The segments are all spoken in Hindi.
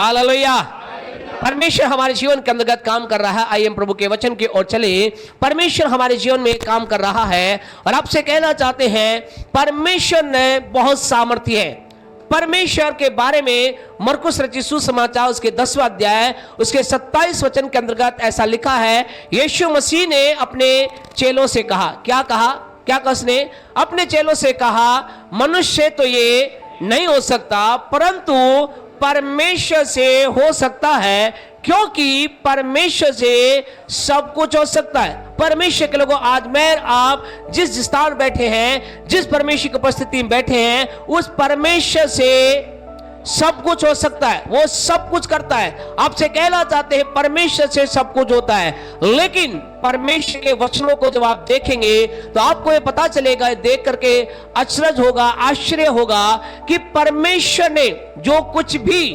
हालेलुया। परमेश्वर हमारे जीवन के अंतर्गत काम कर रहा है। आइए हम प्रभु के वचन की ओर चले। परमेश्वर हमारे जीवन में काम कर रहा है और आपसे कहना चाहते हैं परमेश्वर ने बहुत सामर्थ्य है। परमेश्वर के बारे में मरकुस रचित सुसमाचार उसके 10वां अध्याय उसके 27 वचन के अंतर्गत ऐसा लिखा है, यीशु मसीह ने अपने चेलों से कहा, क्या कहा उसने अपने चेलों से कहा, मनुष्य तो ये नहीं हो सकता परंतु परमेश्वर से हो सकता है, क्योंकि परमेश्वर से सब कुछ हो सकता है। परमेश्वर के लोगों, आज मैं आप जिस स्थान बैठे हैं, जिस परमेश्वर की उपस्थिति में बैठे हैं, उस परमेश्वर से सब कुछ हो सकता है। वो सब कुछ करता है। आपसे कहना चाहते हैं परमेश्वर से सब कुछ होता है। लेकिन परमेश्वर के वचनों को जब आप देखेंगे तो आपको ये पता चलेगा, देख करके अचरज होगा, आश्चर्य होगा कि परमेश्वर ने जो कुछ भी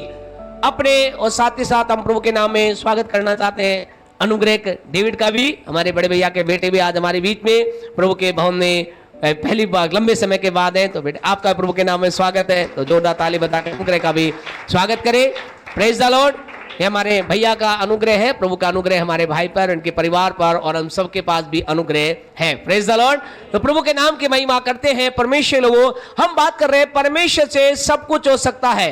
अपने, और साथ ही साथ हम प्रभु के नाम में स्वागत करना चाहते हैं अनुग्रह डेविड का भी, हमारे बड़े भैया के बेटे भी आज हमारे बीच में प्रभु के भवन में पहली बार लंबे समय के बाद है। तो बेटे आपका प्रभु के नाम में स्वागत है। तो जोरदार ताली बताकर अनुग्रह का भी स्वागत करें। Praise the Lord. ये हमारे भैया का अनुग्रह है, प्रभु का अनुग्रह हमारे भाई पर, उनके परिवार पर और हम सबके पास भी अनुग्रह है। Praise the Lord. तो प्रभु के नाम की महिमा करते हैं। परमेश्वर लोगों, हम बात कर रहे हैं परमेश्वर से सब कुछ हो सकता है।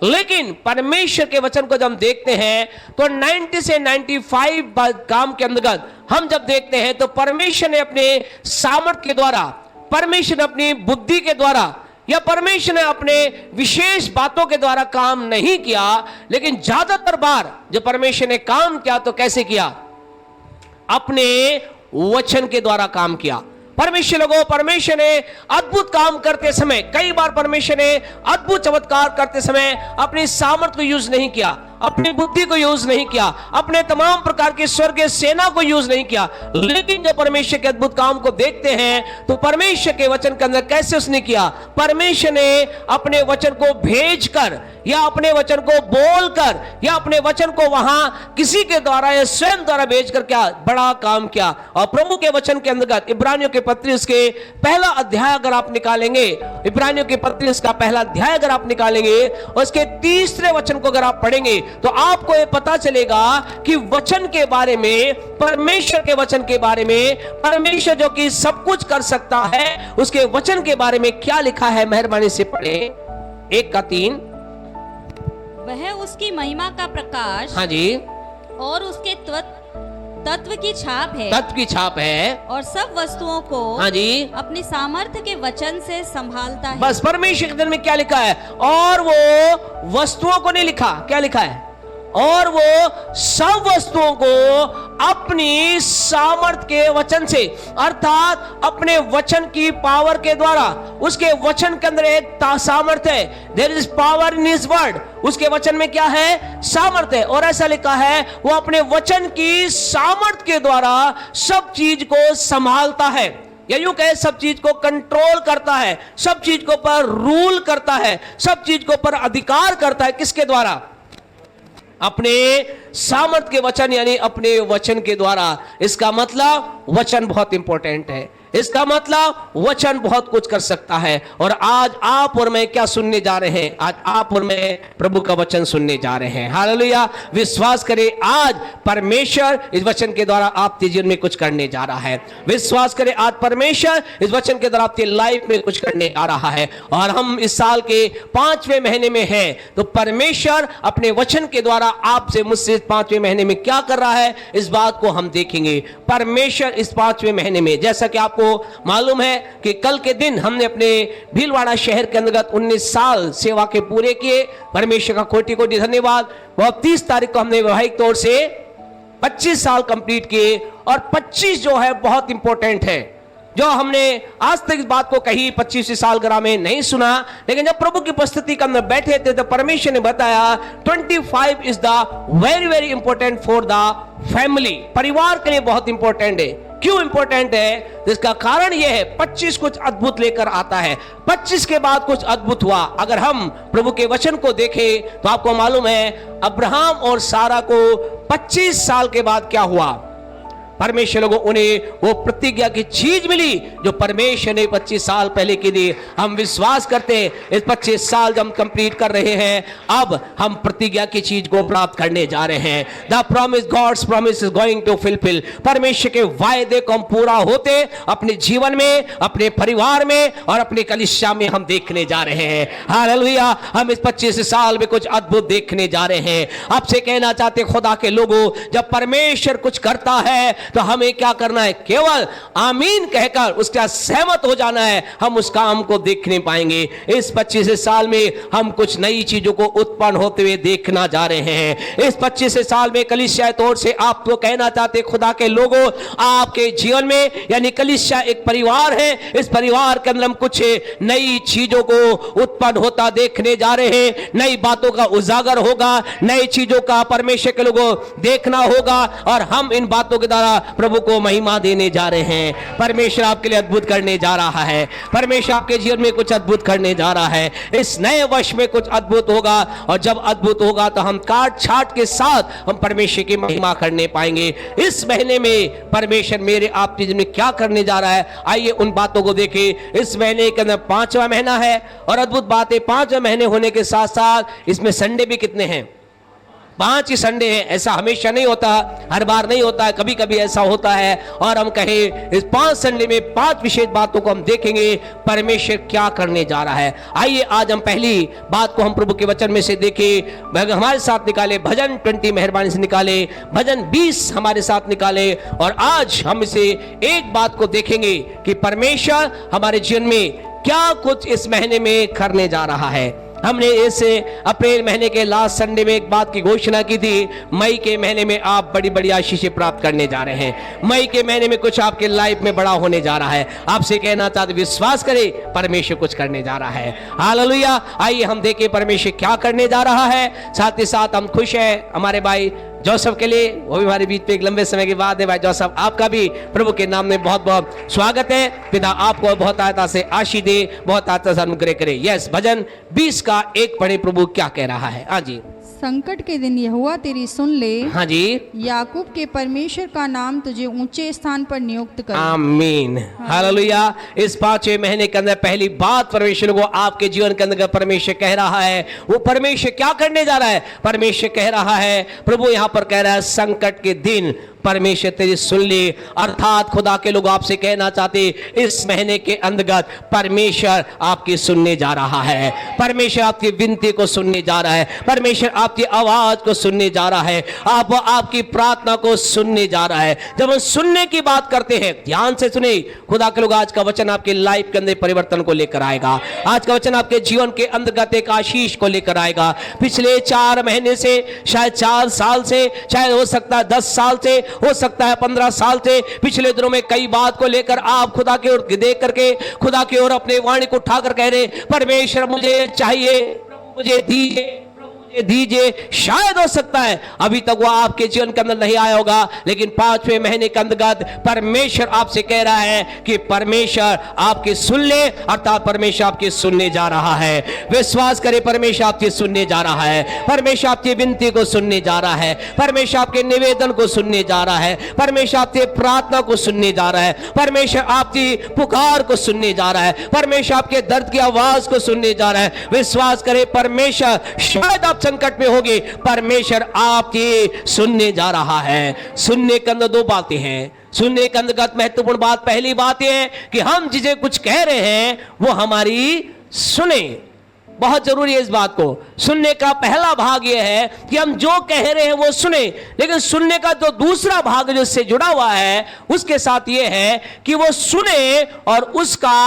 लेकिन परमेश्वर के वचन को जब हम देखते हैं तो 90 से 95 काम के अंतर्गत हम जब देखते हैं तो परमेश्वर ने अपने सामर्थ्य के द्वारा, परमेश्वर ने अपनी बुद्धि के द्वारा या परमेश्वर ने अपने विशेष बातों के द्वारा काम नहीं किया। लेकिन ज्यादातर बार जब परमेश्वर ने काम किया तो कैसे किया? अपने वचन के द्वारा काम किया। परमेश्वर लोगों, परमेश्वर ने अद्भुत काम करते समय, कई बार परमेश्वर ने अद्भुत चमत्कार करते समय अपनी सामर्थ्य को यूज नहीं किया, अपनी बुद्धि को यूज नहीं किया, अपने तमाम प्रकार की स्वर्गीय सेना को यूज नहीं किया। लेकिन जब परमेश्वर के अद्भुत काम को देखते हैं तो परमेश्वर के वचन के अंदर कैसे उसने किया? परमेश्वर ने अपने वचन को भेजकर या अपने वचन को बोलकर या अपने वचन को वहां किसी के द्वारा या स्वयं द्वारा भेजकर क्या बड़ा काम किया। और प्रभु के वचन के अंतर्गत इब्रानियों के पत्री उसके पहला अध्याय अगर आप निकालेंगे, इब्रानियों के पत्री उसका पहला अध्याय अगर आप निकालेंगे, उसके 30वें वचन को अगर आप पढ़ेंगे तो आपको यह पता चलेगा कि वचन के बारे में, परमेश्वर के वचन के बारे में, परमेश्वर जो कि सब कुछ कर सकता है, उसके वचन के बारे में क्या लिखा है। मेहरबानी से पढ़े 1:3। वह उसकी महिमा का प्रकाश, हाँ जी, और उसके तत्व की छाप है, तत्व की छाप है, और सब वस्तुओं को, हाँ जी, अपनी सामर्थ्य के वचन से संभालता है। बस परमेश्वर के दिन में क्या लिखा है? और वो वस्तुओं को नहीं लिखा, क्या लिखा है? और वो सब वस्तुओं को अपनी सामर्थ्य के वचन से, अर्थात अपने वचन की पावर के द्वारा, उसके वचन के अंदर एक सामर्थ्य है। There is power in his word. उसके वचन में क्या है? सामर्थ्य है। और ऐसा लिखा है वो अपने वचन की सामर्थ्य के द्वारा सब चीज को संभालता है, या यूं कहे सब चीज को कंट्रोल करता है, सब चीज को पर रूल करता है, सब चीज को पर अधिकार करता है। किसके द्वारा? अपने सामर्थ्य के वचन, यानी अपने वचन के द्वारा। इसका मतलब वचन बहुत इंपॉर्टेंट है। इसका मतलब वचन बहुत कुछ कर सकता है। और आज आप और मैं क्या सुनने जा रहे हैं? आज आप और मैं प्रभु का वचन सुनने जा रहे हैं। हालेलुया। विश्वास करें, आज परमेश्वर इस वचन के द्वारा आपके जीवन में कुछ करने जा रहा है। विश्वास करें, आज परमेश्वर इस वचन के द्वारा आपकी लाइफ में कुछ करने आ रहा है। और हम इस साल के 5वें महीने में हैं, तो परमेश्वर अपने वचन के द्वारा आपसे, मुझसे 5वें महीने में क्या कर रहा है, इस बात को हम देखेंगे। परमेश्वर इस 5वें महीने में, जैसा कि आपको मालूम है कि कल के दिन हमने अपने भीलवाड़ा शहर के अंतर्गत 19 साल सेवा के पूरे किए। परमेश्वर का कोटि कोटि धन्यवाद। और 30 तारीख को हमने वैवाहिक तौर से 25 साल कंप्लीट किए। और 25 जो है बहुत इंपॉर्टेंट है, जो हमने आज तक इस बात को कहीं 25 साल ग्राम में नहीं सुना, लेकिन जब प्रभु की उपस्थिति के अंदर बैठे थे तो परमेश्वर ने बताया 25 is the very very important for the family. परिवार के लिए बहुत इंपॉर्टेंट है। क्यों इंपॉर्टेंट है? इसका कारण यह है 25 कुछ अद्भुत लेकर आता है। 25 के बाद कुछ अद्भुत हुआ। अगर हम प्रभु के वचन को देखें तो आपको मालूम है अब्राहम और सारा को 25 साल के बाद क्या हुआ? परमेश्वर लोगों उन्हें वो प्रतिज्ञा की चीज मिली जो परमेश्वर ने 25 साल पहले की दी। हम विश्वास करते हैं इस 25 साल जब हम कंप्लीट कर रहे हैं, अब हम प्रतिज्ञा की चीज को प्राप्त करने जा रहे हैं। The promise, God's promise is going to fulfil. परमेश्वर के वायदे को हम पूरा होते अपने जीवन में, अपने परिवार में और अपने कलीसिया में हम देखने जा रहे हैं। हालेलुया। हम इस 25 साल में कुछ अद्भुत देखने जा रहे हैं। आपसे कहना चाहते खुदा के लोगों, जब परमेश्वर कुछ करता है तो हमें क्या करना है? केवल आमीन कहकर उसके साथ सहमत हो जाना है। हम उस काम को देख नहीं पाएंगे। इस 25 साल में हम कुछ नई चीजों को उत्पन्न होते हुए देखना जा रहे हैं। इस 25 साल में कलीसिया तौर से आपको कहना चाहते खुदा के लोगों, आपके जीवन में यानी कलीसिया एक परिवार है, इस परिवार के अंदर हम कुछ नई चीजों को उत्पन्न होता देखने जा रहे हैं। नई बातों का उजागर होगा, नई चीजों का परमेश्वर के लोगों देखना होगा और हम इन बातों के द्वारा प्रभु को महिमा देने जा रहे हैं। परमेश्वर आपके लिए अद्भुत करने जा रहा है। परमेश्वर आपके जीवन में कुछ अद्भुत करने जा रहा है। इस नए वर्ष में कुछ अद्भुत होगा और जब अद्भुत होगा तो हम काट छाट के साथ हम परमेश्वर की महिमा करने पाएंगे। इस महीने में परमेश्वर मेरे आपके जीवन में क्या करने जा रहा है, आइए उन बातों को देखें। इस महीने के अंदर 5वां महीना है और अद्भुत बात है, 5वें महीने होने के साथ साथ इसमें संडे भी कितने हैं? 5 ही संडे है। ऐसा हमेशा नहीं होता, हर बार नहीं होता है, कभी कभी ऐसा होता है। और हम कहें इस 5 संडे में 5 विशेष बातों को हम देखेंगे परमेश्वर क्या करने जा रहा है। आइए आज हम पहली बात को हम प्रभु के वचन में से देखें। हमारे साथ निकाले भजन 20 मेहरबानी से निकाले, भजन 20 हमारे साथ निकाले और आज हम इसे एक बात को देखेंगे कि परमेश्वर हमारे जीवन में क्या कुछ इस महीने में करने जा रहा है। हमने इस अप्रैल महीने के लास्ट संडे में एक बात की घोषणा की थी, मई के महीने में आप बड़ी बड़ी आशीषें प्राप्त करने जा रहे हैं। मई के महीने में कुछ आपके लाइफ में बड़ा होने जा रहा है। आपसे कहना चाहते विश्वास करें, परमेश्वर कुछ करने जा रहा है। हालेलुया। आइए हम देखें परमेश्वर क्या करने जा रहा है। साथ ही साथ हम खुश हैं हमारे भाई जोसेफ के लिए, वो भी हमारे बीच पे एक लंबे समय के बाद है। भाई जोसेफ, आपका भी प्रभु के नाम में बहुत बहुत स्वागत है। पिता आपको बहुत आयता से आशीष दे, बहुत आयता से अनुग्रह करे। यस, भजन 20 का 1 पढ़े, प्रभु क्या कह रहा है। हाँ जी। संकट के दिन यहोवा तेरी सुन ले, हाँ जी। याकूब के परमेश्वर का नाम तुझे ऊंचे स्थान पर नियुक्त करे। आमीन। हालेलुया। इस 5वें महीने के अंदर पहली बात परमेश्वर को आपके जीवन के अंदर परमेश्वर कह रहा है, वो परमेश्वर क्या करने जा रहा है। परमेश्वर कह रहा है, प्रभु यहां पर कह रहा है संकट के दिन परमेश्वर तेरी सुन ली। अर्थात खुदा के लोग आपसे कहना चाहते इस महीने के अंतर्गत परमेश्वर आपकी सुनने जा रहा है। परमेश्वर आपकी विनती को सुनने जा रहा है। परमेश्वर आपकी आवाज को सुनने जा रहा है। आपकी प्रार्थना को सुनने जा रहा है। जब हम सुनने की बात करते हैं, ध्यान से सुने खुदा के लोग, आज का वचन आपके लाइफ के अंदर परिवर्तन को लेकर आएगा। आज का वचन आपके जीवन के अंतर्गत एक आशीष को लेकर आएगा। पिछले 4 महीने से, शायद 4 साल से, शायद हो सकता है 10 साल से, हो सकता है 15 साल से, पिछले दिनों में कई बात को लेकर आप खुदा की ओर देख करके, खुदा की ओर अपने वाणी को उठाकर कह रहे, परमेश्वर मुझे चाहिए, मुझे दीजिए, दीजिए। शायद हो सकता है अभी तक वो आपके जीवन के अंदर नहीं आया होगा, लेकिन 5वें महीने के अंतर्गत परमेश्वर आपसे कह रहा है कि परमेश्वर आपकी सुन ले, अर्थात परमेश्वर आपकी सुनने जा रहा है। विश्वास करें, परमेश्वर आपकी सुनने जा रहा है। परमेश्वर आपकी विनती को सुनने जा रहा है। परमेश्वर आपके निवेदन को सुनने जा रहा है। परमेश्वर आपकी प्रार्थना को सुनने जा रहा है। परमेश्वर आपकी पुकार को सुनने जा रहा है। परमेश्वर आपके दर्द की आवाज को सुनने जा रहा है। विश्वास करें, परमेश्वर, शायद आप संकट में होगी, परमेश्वर आपकी सुनने जा रहा है। सुनने के अंदर 2 बातें हैं। सुनने के अंतर्गत महत्वपूर्ण बात, पहली बात यह है कि हम जिसे कुछ कह रहे हैं वो हमारी सुने। बहुत जरूरी है इस बात को। सुनने का पहला भाग यह है कि हम जो कह रहे हैं वो सुने, लेकिन सुनने का जो दूसरा भाग जो इससे जुड़ा हुआ है उसके साथ यह है कि वो सुने और उसका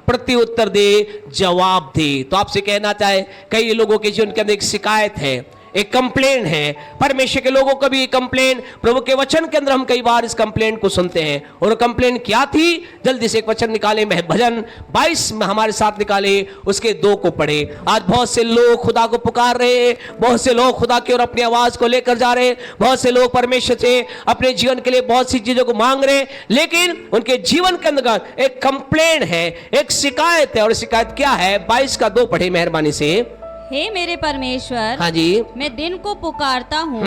प्रति उत्तर दे, जवाब दे। तो आपसे कहना चाहे, कई लोगों के जीवन के अंदर एक शिकायत है, एक कंप्लेन है। परमेश्वर के लोगों का भी एक कंप्लेन, प्रभु के वचन के अंदर हम कई बार इस कंप्लेन को सुनते हैं। और कंप्लेन क्या थी? जल्दी से एक वचन निकाले, भजन 22 में हमारे साथ निकाले, उसके 2 को पढ़े। आज बहुत से लोग खुदा को पुकार रहे, बहुत से लोग खुदा की ओर अपनी आवाज को लेकर जा रहे, बहुत से लोग परमेश्वर से अपने जीवन के लिए बहुत सी चीजों को मांग रहे, लेकिन उनके जीवन के अंदर एक कंप्लेन है, एक शिकायत है। और शिकायत क्या है? 22 का 2 पढ़े मेहरबानी से। हे मेरे परमेश्वर, हाँ जी, मैं दिन को पुकारता हूँ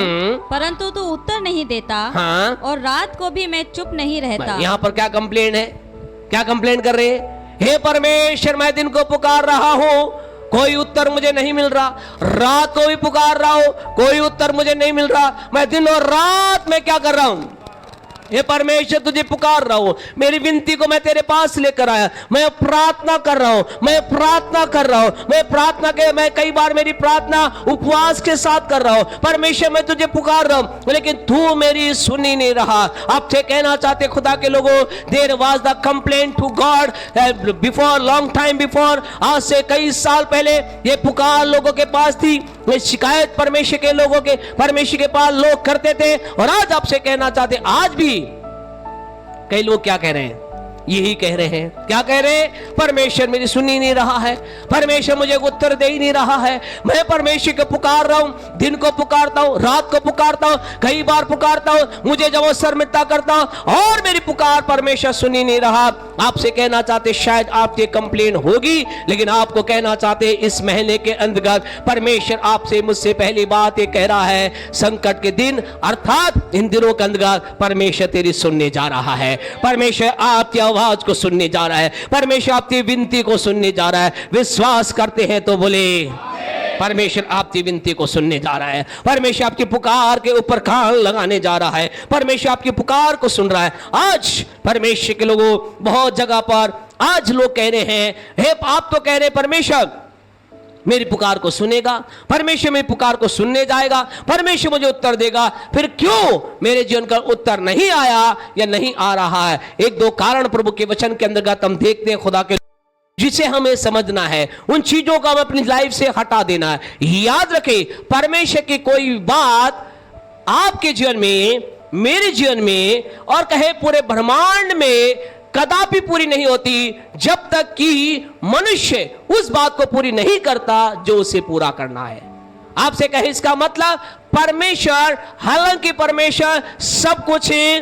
परंतु तू उत्तर नहीं देता, हाँ। और रात को भी मैं चुप नहीं रहता। यहाँ पर क्या कंप्लेंट है, क्या कंप्लेंट कर रहे हैं? हे परमेश्वर, मैं दिन को पुकार रहा हूँ, कोई उत्तर मुझे नहीं मिल रहा, रात को भी पुकार रहा हूँ, कोई उत्तर मुझे नहीं मिल रहा, मैं दिन और रात में क्या कर रहा हूँ? हे परमेश्वर, तुझे पुकार रहा हूं, मेरी विनती को मैं तेरे पास लेकर आया, मैं प्रार्थना कर रहा हूं, मैं प्रार्थना कर रहा हूं, मैं कई बार मेरी प्रार्थना उपवास के साथ कर रहा हूं। परमेश्वर, मैं तुझे पुकार रहा हूं, लेकिन तू मेरी सुनी नहीं रहा। आपसे कहना चाहते खुदा के लोगों, there was the complaint to God before, long time before, आज से कई साल पहले ये पुकार लोगों के पास थी, ये शिकायत परमेश्वर के लोगों के, परमेश्वर के पास लोग करते थे। और आज आपसे कहना चाहते, आज भी कई लोग क्या कह रहे हैं? यही कह रहे हैं, क्या कह रहे हैं? परमेश्वर मेरी सुनी नहीं रहा है, परमेश्वर मुझे उत्तर दे ही नहीं रहा है। मैं परमेश्वर को पुकार रहा हूं, दिन को पुकारता हूं, रात को पुकारता हूं, कई बार पुकारता हूं, मुझे जब शर्मिंदा करता हूं और मेरी पुकार परमेश्वर सुनी नहीं रहा। आपसे कहना चाहते, शायद आपसे कंप्लेन होगी, लेकिन आपको कहना चाहते इस महीने के अंतर्गत परमेश्वर आपसे मुझसे पहली बात ये कह रहा है, संकट के दिन अर्थात इन दिनों के अंतर्गत परमेश्वर तेरी सुनने जा रहा है, परमेश्वर आपकी आवाज को सुनने जा रहा है, परमेश्वर आपकी विनती को सुनने जा रहा है। विश्वास करते हैं तो बोले, परमेश्वर आपकी विनती को सुनने जा रहा है, परमेश्वर आपकी पुकार के ऊपर कान लगाने जा रहा है, परमेश्वर आपकी पुकार को सुन रहा है। आज परमेश्वर के लोगों बहुत जगह पर आज लोग कह रहे हैं, हे आप तो कह रहे परमेश्वर मेरी पुकार को सुनेगा, परमेश्वर मेरी पुकार को सुनने जाएगा, परमेश्वर मुझे उत्तर देगा, फिर क्यों मेरे जीवन का उत्तर नहीं आया या नहीं आ रहा है? एक दो कारण प्रभु के वचन के अंतर्गत हम देखते हैं खुदा के, जिसे हमें समझना है, उन चीजों को हमें अपनी लाइफ से हटा देना है। याद रखें, परमेश्वर की कोई बात आपके जीवन में, मेरे जीवन में और कहे पूरे ब्रह्मांड में कदापि पूरी नहीं होती जब तक कि मनुष्य उस बात को पूरी नहीं करता जो उसे पूरा करना है। आपसे कहे इसका मतलब परमेश्वर, हालांकि परमेश्वर सब कुछ है,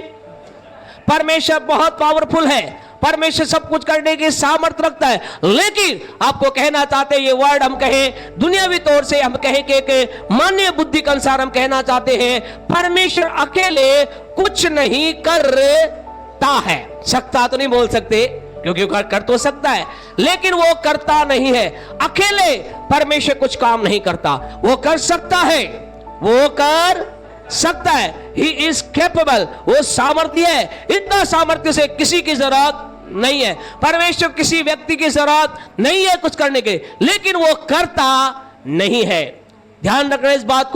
परमेश्वर बहुत पावरफुल है, परमेश्वर सब कुछ करने की सामर्थ्य रखता है, लेकिन आपको कहना चाहते हैं, ये वर्ड हम कहें दुनियावी तौर से, हम कहें कि एक मानवीय बुद्धि के अनुसार हम कहना चाहते हैं, परमेश्वर अकेले कुछ नहीं करता है। सकता तो नहीं बोल सकते, क्योंकि कर तो सकता है, लेकिन वो करता नहीं है। अकेले परमेश्वर कुछ काम नहीं करता, वो कर सकता है, वो कर सकता है। ही इज कैपेबल, वो सामर्थ्य है, इतना सामर्थ्य से किसी की जरूरत नहीं है। परमेश्वर किसी व्यक्ति की जरूरत नहीं है कुछ करने के, लेकिन वो करता नहीं है। ध्यान रखना इस बात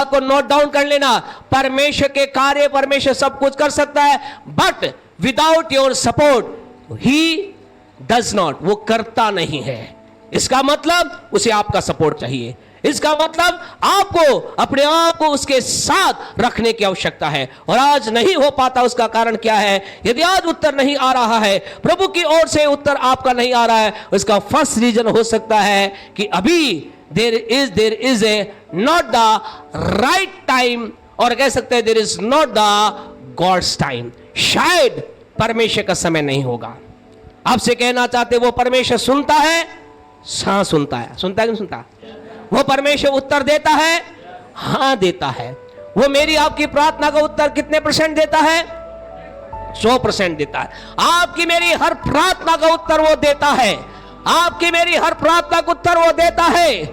को नोट डाउन कर लेना। परमेश्वर के कार्य, परमेश्वर सब कुछ कर सकता है, but without your support he does not, वो करता नहीं है। इसका मतलब उसे आपका सपोर्ट चाहिए, इसका मतलब आपको अपने आप को उसके साथ रखने की आवश्यकता है, और आज नहीं हो पाता। उसका कारण क्या है? यदि आज उत्तर नहीं आ रहा है, प्रभु की ओर से उत्तर आपका नहीं आ रहा है, उसका फर्स्ट रीजन हो सकता है कि अभी there is a not the right time, और कह सकते हैं there is not the gods time. शायद परमेश्वर का समय नहीं होगा। आपसे कहना चाहते वो परमेश्वर सुनता है, हाँ सुनता है कि नहीं सुनता? वो परमेश्वर उत्तर देता है, हाँ देता है। वो मेरी आपकी प्रार्थना का उत्तर कितने % देता है? 100% देता है। आपकी मेरी हर प्रार्थना का उत्तर वो देता है, आपकी मेरी हर प्रार्थना का उत्तर वो देता है।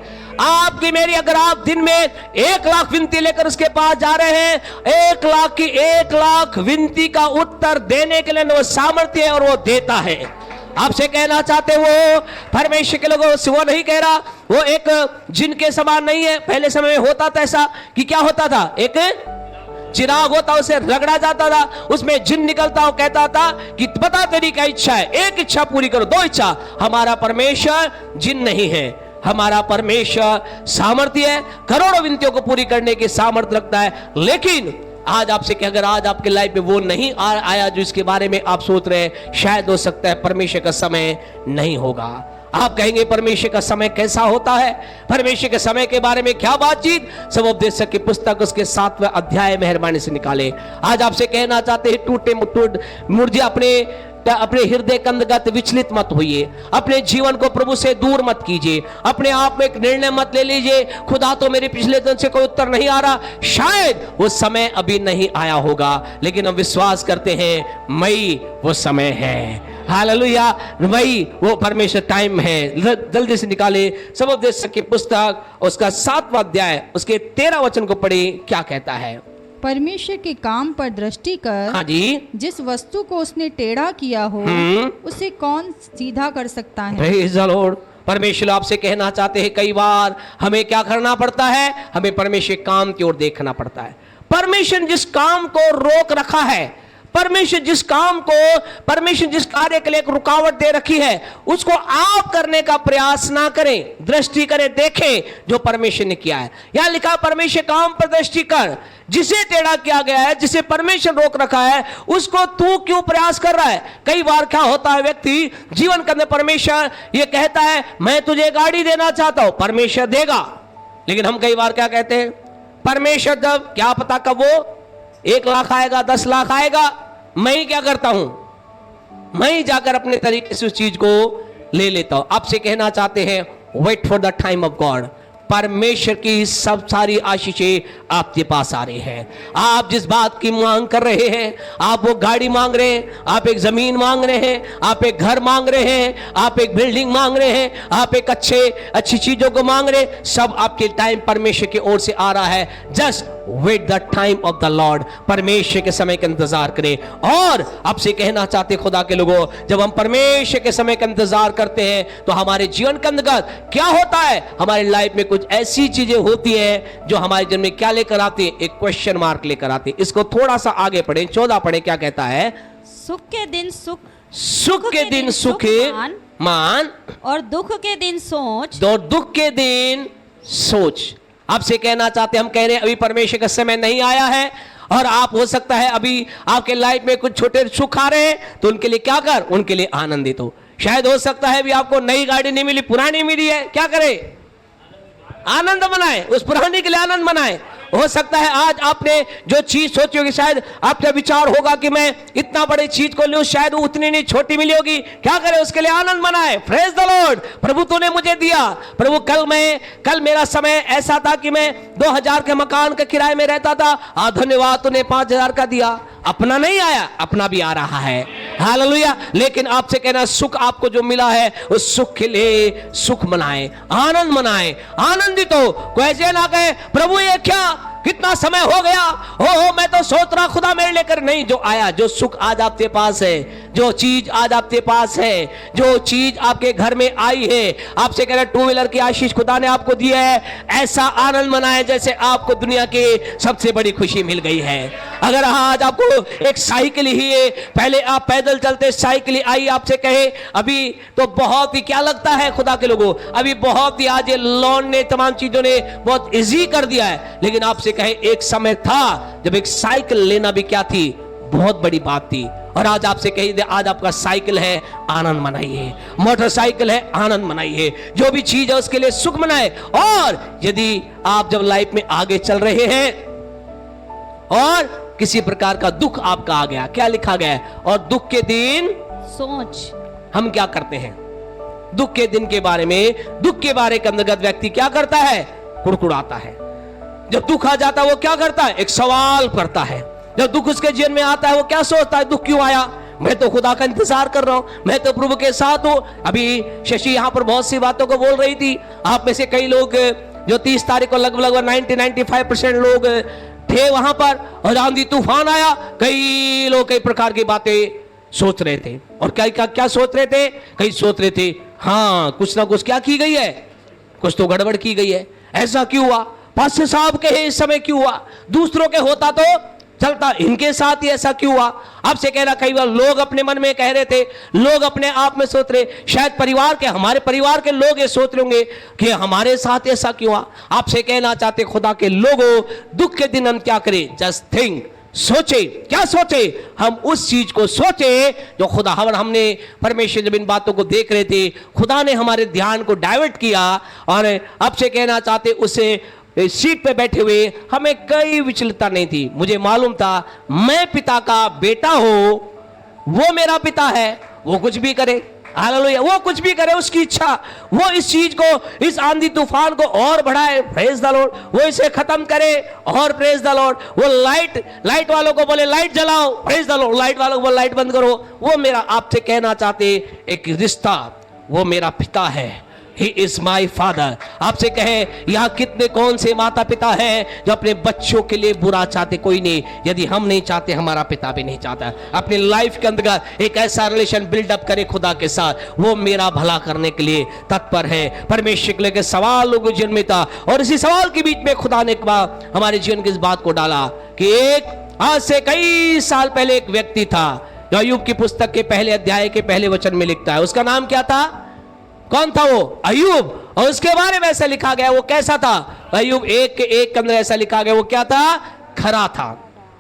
आपकी मेरी, अगर आप दिन में 1 लाख विनती लेकर उसके पास जा रहे हैं, 1 लाख की 1 लाख विनती का उत्तर देने के लिए वो सामर्थ्य है और वो देता है। आपसे कहना चाहते वो परमेश्वर के लोगों से वो नहीं कह रहा, वो एक जिन के समान नहीं है। पहले समय में होता था ऐसा कि क्या होता था, एक चिराग होता, उसे रगड़ा जाता था, उसमें जिन निकलता और कहता था कि बता तेरी क्या इच्छा है, एक इच्छा पूरी करो, 2 इच्छा। हमारा परमेश्वर जिन नहीं है, हमारा परमेश्वर सामर्थ्य है, करोड़ों विनतियों को पूरी करने की सामर्थ्य रखता है। लेकिन आज आपसे कि अगर आज आपके लाइफ में वो नहीं आया जो इसके बारे में आप सोच रहे हैं, शायद हो सकता है परमेश्वर का समय नहीं होगा। आप कहेंगे परमेश्वर का समय कैसा होता है, परमेश्वर के समय के बारे में क्या बातचीत? सब उपदेशक की पुस्तक उसके 7वें अध्याय मेहरबानी से निकाले। आज आपसे कहना चाहते हैं, टूटे मुर्जे अपने अपने हृदय के अंतर्गत विचलित मत होइए, अपने जीवन को प्रभु से दूर मत कीजिए, अपने आप में एक निर्णय मत ले लीजिए खुदा तो मेरे पिछले दिन से कोई उत्तर नहीं आ रहा, शायद वो समय अभी नहीं आया होगा, लेकिन हम विश्वास करते हैं मई वो समय है। हालेलुया, वही वो परमेश्वर टाइम है। जल्दी से निकाले सबोपदेश की पुस्तक उसका 7वां अध्याय उसके 13 वचन को पढ़े, क्या कहता है। परमेश्वर के काम पर दृष्टि कर, हाँ जी, जिस वस्तु को उसने टेढ़ा किया हो उसे कौन सीधा कर सकता है। Praise the Lord. परमेश्वर आपसे कहना चाहते हैं कई बार हमें क्या करना पड़ता है, हमें परमेश्वर के काम की ओर देखना पड़ता है। परमेश्वर जिस काम को रोक रखा है, परमेश्वर जिस कार्य के लिए एक रुकावट दे रखी है, उसको आप करने का प्रयास ना करें, दृष्टि करें, देखें जो परमेश्वर ने किया है। यहां लिखा परमेश्वर काम पर दृष्टि कर, जिसे टेढ़ा किया गया है, जिसे परमेश्वर रोक रखा है, उसको तू क्यों प्रयास कर रहा है। कई बार क्या होता है, व्यक्ति जीवन करने परमेश्वर ये कहता है मैं तुझे गाड़ी देना चाहता हूं, परमेश्वर देगा, लेकिन हम कई बार क्या कहते हैं, परमेश्वर जब क्या पता कब वो 1 लाख आएगा, 10 लाख आएगा, मैं ही क्या करता हूं, मैं ही जाकर अपने तरीके से उस चीज को ले लेता हूं। आपसे कहना चाहते हैं wait for the time of God. परमेश्वर की सब सारी आशीषें आपके पास आ रही हैं। आप जिस बात की मांग कर रहे हैं, आप वो गाड़ी मांग रहे हैं, आप एक जमीन मांग रहे हैं, आप एक घर मांग रहे हैं, आप एक बिल्डिंग मांग रहे हैं, आप एक अच्छी चीजों को मांग रहे हैं, सब आपके टाइम परमेश्वर की ओर से आ रहा है। Just wait the time of the Lord. परमेश्वर के समय का इंतजार करें। और आपसे कहना चाहते खुदा के लोगों, जब हम परमेश्वर के समय का इंतजार करते हैं तो हमारे जीवन के अंतर्गत क्या होता है, हमारी लाइफ में कुछ ऐसी चीजें होती हैं जो हमारे जीवन में क्या लेकर आती है, एक क्वेश्चन मार्क लेकर आती है। इसको थोड़ा सा आगे पढ़ें, 14 पढ़ें, क्या कहता है। सुख के दिन सुख के दिन सुख मान, और दुख के दिन सोच, और दुख के दिन सोच। आपसे कहना चाहते हम कह रहे हैं अभी परमेश्वर का समय नहीं आया है, और आप हो सकता है अभी आपके लाइफ में कुछ छोटे सुख आ रहे हैं, तो उनके लिए क्या कर, उनके लिए आनंदित हो। शायद हो सकता है अभी आपको नई गाड़ी नहीं मिली, पुरानी मिली है, क्या करें, आनंद मनाएं, उस पुरानी के लिए आनंद मनाएं। हो सकता है आज आपने जो चीज सोची होगी, शायद आपका विचार होगा कि मैं इतना बड़ी चीज को लूं, शायद वो उतनी नहीं छोटी मिली होगी, क्या करें, उसके लिए आनंद मनाएं। Praise the Lord. प्रभु तूने मुझे दिया, प्रभु कल मेरा समय ऐसा था कि मैं 2000 के मकान के किराए में रहता था, धन्यवाद तूने 5000 का दिया। अपना नहीं आया, अपना भी आ रहा है, हालेलुया। लेकिन आपसे कहना सुख आपको जो मिला है उस सुख के लिए सुख मनाएं, आनंद मनाएं, आनंदित हो। कोई ऐसे ना कहे प्रभु ये क्या, कितना समय हो गया, हो मैं तो सोच रहा खुदा मेरे लेकर, नहीं, जो आया, जो सुख आज आपके पास है, जो चीज आज आपके पास है, जो चीज आपके घर में आई है, आपसे कह रहे 2 व्हीलर की आशीष खुदा ने आपको दी है, ऐसा आनंद मनाएं जैसे आपको दुनिया की सबसे बड़ी खुशी मिल गई है। अगर आज आपको एक साइकिल ही है, पहले आप पैदल चलते, साइकिल आई, आपसे कहे अभी तो बहुत ही क्या लगता है खुदा के लोगों, अभी बहुत ही आज ये लोन ने तमाम चीजों ने बहुत इजी कर दिया है, लेकिन आपसे कहे एक समय था जब एक साइकिल लेना भी क्या थी, बहुत बड़ी बात थी। और आज आपसे कही आज आपका साइकिल है, आनंद मनाइए, मोटरसाइकिल है, आनंद मनाइए, जो भी चीज है उसके लिए सुख मनाए। और यदि आप जब लाइफ में आगे चल रहे हैं और किसी प्रकार का दुख आपका आ गया, क्या लिखा गया है, और दुख के दिन सोच। हम क्या करते हैं, दुख के दिन के बारे में, दुख के बारे के अंतर्गत व्यक्ति क्या करता है, कुड़कुड़ाता है। जब दुख आ जाता है वो क्या करता है, एक सवाल करता है। जब दुख उसके जीवन में आता है वो क्या सोचता है, दुख क्यों आया, मैं तो खुदा का इंतजार कर रहा हूं, मैं तो प्रभु के साथ हूं। अभी शशि यहां पर बहुत सी बातों को बोल रही थी, आप में से कई लोग जो 30 तारीख को लगभग 90-95% लोग थे वहां पर, और आंधी तूफान आया, कई लोग कई प्रकार की बातें सोच रहे थे। और क्या सोच रहे थे, कई सोच रहे थे हाँ कुछ ना कुछ क्या की गई है, कुछ तो गड़बड़ की गई है, ऐसा क्यों हुआ, पास्टर साहब के इस समय क्यों हुआ, दूसरों के होता तो चलता, इनके साथ ही ऐसा क्यों हुआ। आपसे कह रहा, कई बार लोग अपने मन में कह रहे थे, लोग अपने आप में सोच रहे, शायद हमारे परिवार के लोग ये सोच रहे होंगे कि हमारे साथ ऐसा क्यों हुआ। आपसे कहना चाहते खुदा के लोगों, दुख के दिन हम क्या करें, जस्ट थिंक, सोचे, क्या सोचे, हम उस चीज को सोचे जो खुदा हमने परमेश्वर जब इन बातों को देख रहे थे, खुदा ने हमारे ध्यान को डाइवर्ट किया। और आपसे कहना चाहते उसे सीट पे बैठे हुए हमें कई विचलितता नहीं थी, मुझे मालूम था मैं पिता का बेटा हूं, वो मेरा पिता है, वो कुछ भी करे, हालेलुया, वो कुछ भी करे, उसकी इच्छा, वो इस चीज को, इस आंधी तूफान को और बढ़ाए, प्रेज द लॉर्ड, वो इसे खत्म करे और प्रेज द लॉर्ड, वो लाइट वालों को बोले लाइट जलाओ, प्रेज द लॉर्ड, लाइट वालों को बोले लाइट बंद करो। वो मेरा आपसे कहना चाहते एक रिश्ता, वो मेरा पिता है, He is my father। आपसे कहे यहाँ कितने कौन से माता पिता हैं जो अपने बच्चों के लिए बुरा चाहते? कोई नहीं। यदि हम नहीं चाहते, हमारा पिता भी नहीं चाहता। अपनी लाइफ के अंदर एक ऐसा रिलेशन बिल्डअप करे खुदा के साथ, वो मेरा भला करने के लिए तत्पर है। परमेश्वर के लेकर सवाल लोगों जीवन में था, और इसी सवाल के बीच में खुदा ने हमारे जीवन की इस बात को डाला कि एक आज से कई साल पहले एक व्यक्ति था जो अय्यूब की पुस्तक के पहले अध्याय के पहले वचन में लिखता है। उसका नाम क्या था? कौन था वो? अय्यूब। और उसके बारे में ऐसा लिखा गया, वो कैसा था? अय्यूब 1 के 1 के अंदर ऐसा लिखा गया, वो क्या था? खरा था।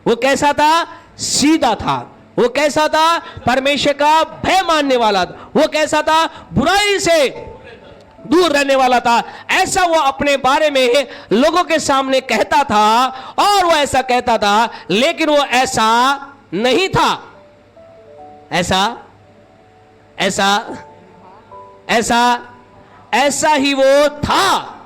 वो कैसा था? सीधा था। वो कैसा था? परमेश्वर का भय मानने वाला था। वो कैसा था? बुराई से दूर रहने वाला था। ऐसा वो अपने बारे में लोगों के सामने कहता था, और वो ऐसा कहता था, लेकिन वो ऐसा नहीं था। ऐसा ही वो था।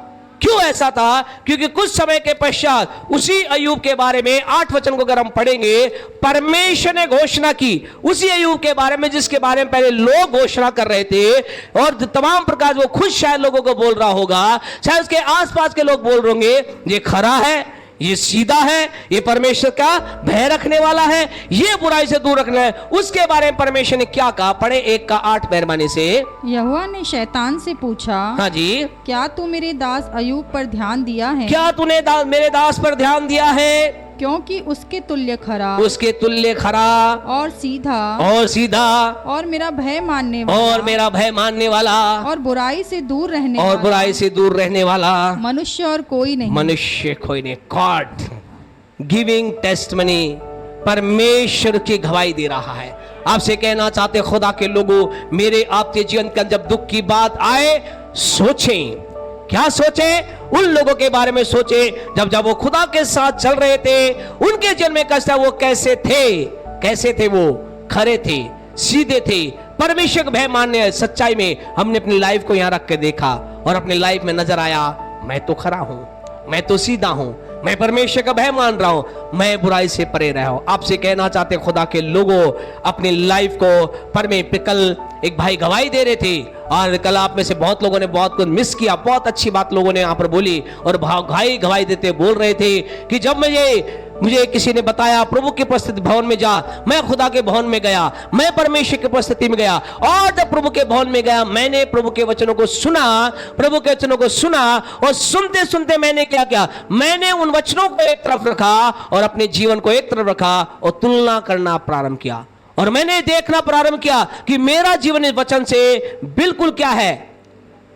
क्यों ऐसा था? क्योंकि कुछ समय के पश्चात उसी अय्यूब के बारे में 8 वचन को अगर हम पढ़ेंगे, परमेश्वर ने घोषणा की उसी अय्यूब के बारे में जिसके बारे में पहले लोग घोषणा कर रहे थे, और तमाम प्रकार वो खुद शायद लोगों को बोल रहा होगा, शायद उसके आसपास के लोग बोल रहे होंगे, ये खरा है, ये सीधा है, ये परमेश्वर का भय रखने वाला है, ये बुराई से दूर रखना है। उसके बारे में परमेश्वर ने क्या कहा? पढ़े 1 का 8 मेहरबानी से। यहोवा ने शैतान से पूछा, हाँ जी, क्या तू मेरे दास अय्यूब पर ध्यान दिया है? क्या तूने मेरे दास पर ध्यान दिया है? क्योंकि उसके तुल्य खरा और सीधा और मेरा भय मानने वाला और बुराई से दूर रहने वाला मनुष्य और कोई नहीं। गॉड गिविंग टेस्टमनी, परमेश्वर की गवाही दे रहा है। आपसे कहना चाहते खुदा के लोगों, मेरे आपके जीवन के अंदर जब दुख की बात आए, सोचें। क्या सोचे? उन लोगों के बारे में सोचे जब वो खुदा के साथ चल रहे थे, उनके जीवन में कैसा, वो कैसे थे? वो खरे थे, सीधे थे, परमेश्वर का भय मानने, सच्चाई में। हमने अपनी लाइफ को यहां रख के देखा और अपनी लाइफ में नजर आया, मैं तो खरा हूं, मैं तो सीधा हूं, मैं परमेश्वर का भय मान रहा हूं, मैं बुराई से परे रहा हूं। आपसे कहना चाहते खुदा के लोगों, अपनी लाइफ को कल एक भाई गवाही दे रहे थे, और कल आप में से बहुत लोगों ने बहुत कुछ मिस किया। बहुत अच्छी बात लोगों ने यहाँ पर बोली, और भाई गवाही देते बोल रहे थे कि जब मुझे किसी ने बताया प्रभु की उपस्थिति भवन में जा, मैं खुदा के भवन में गया, मैं परमेश्वर की उपस्थिति में गया, और जब प्रभु के भवन में गया, मैंने प्रभु के वचनों को सुना, और सुनते सुनते मैंने क्या किया? मैंने उन वचनों को एक तरफ रखा और अपने जीवन को एक तरफ रखा और तुलना करना प्रारंभ किया, और मैंने देखना प्रारंभ किया कि मेरा जीवन इस वचन से बिल्कुल क्या है?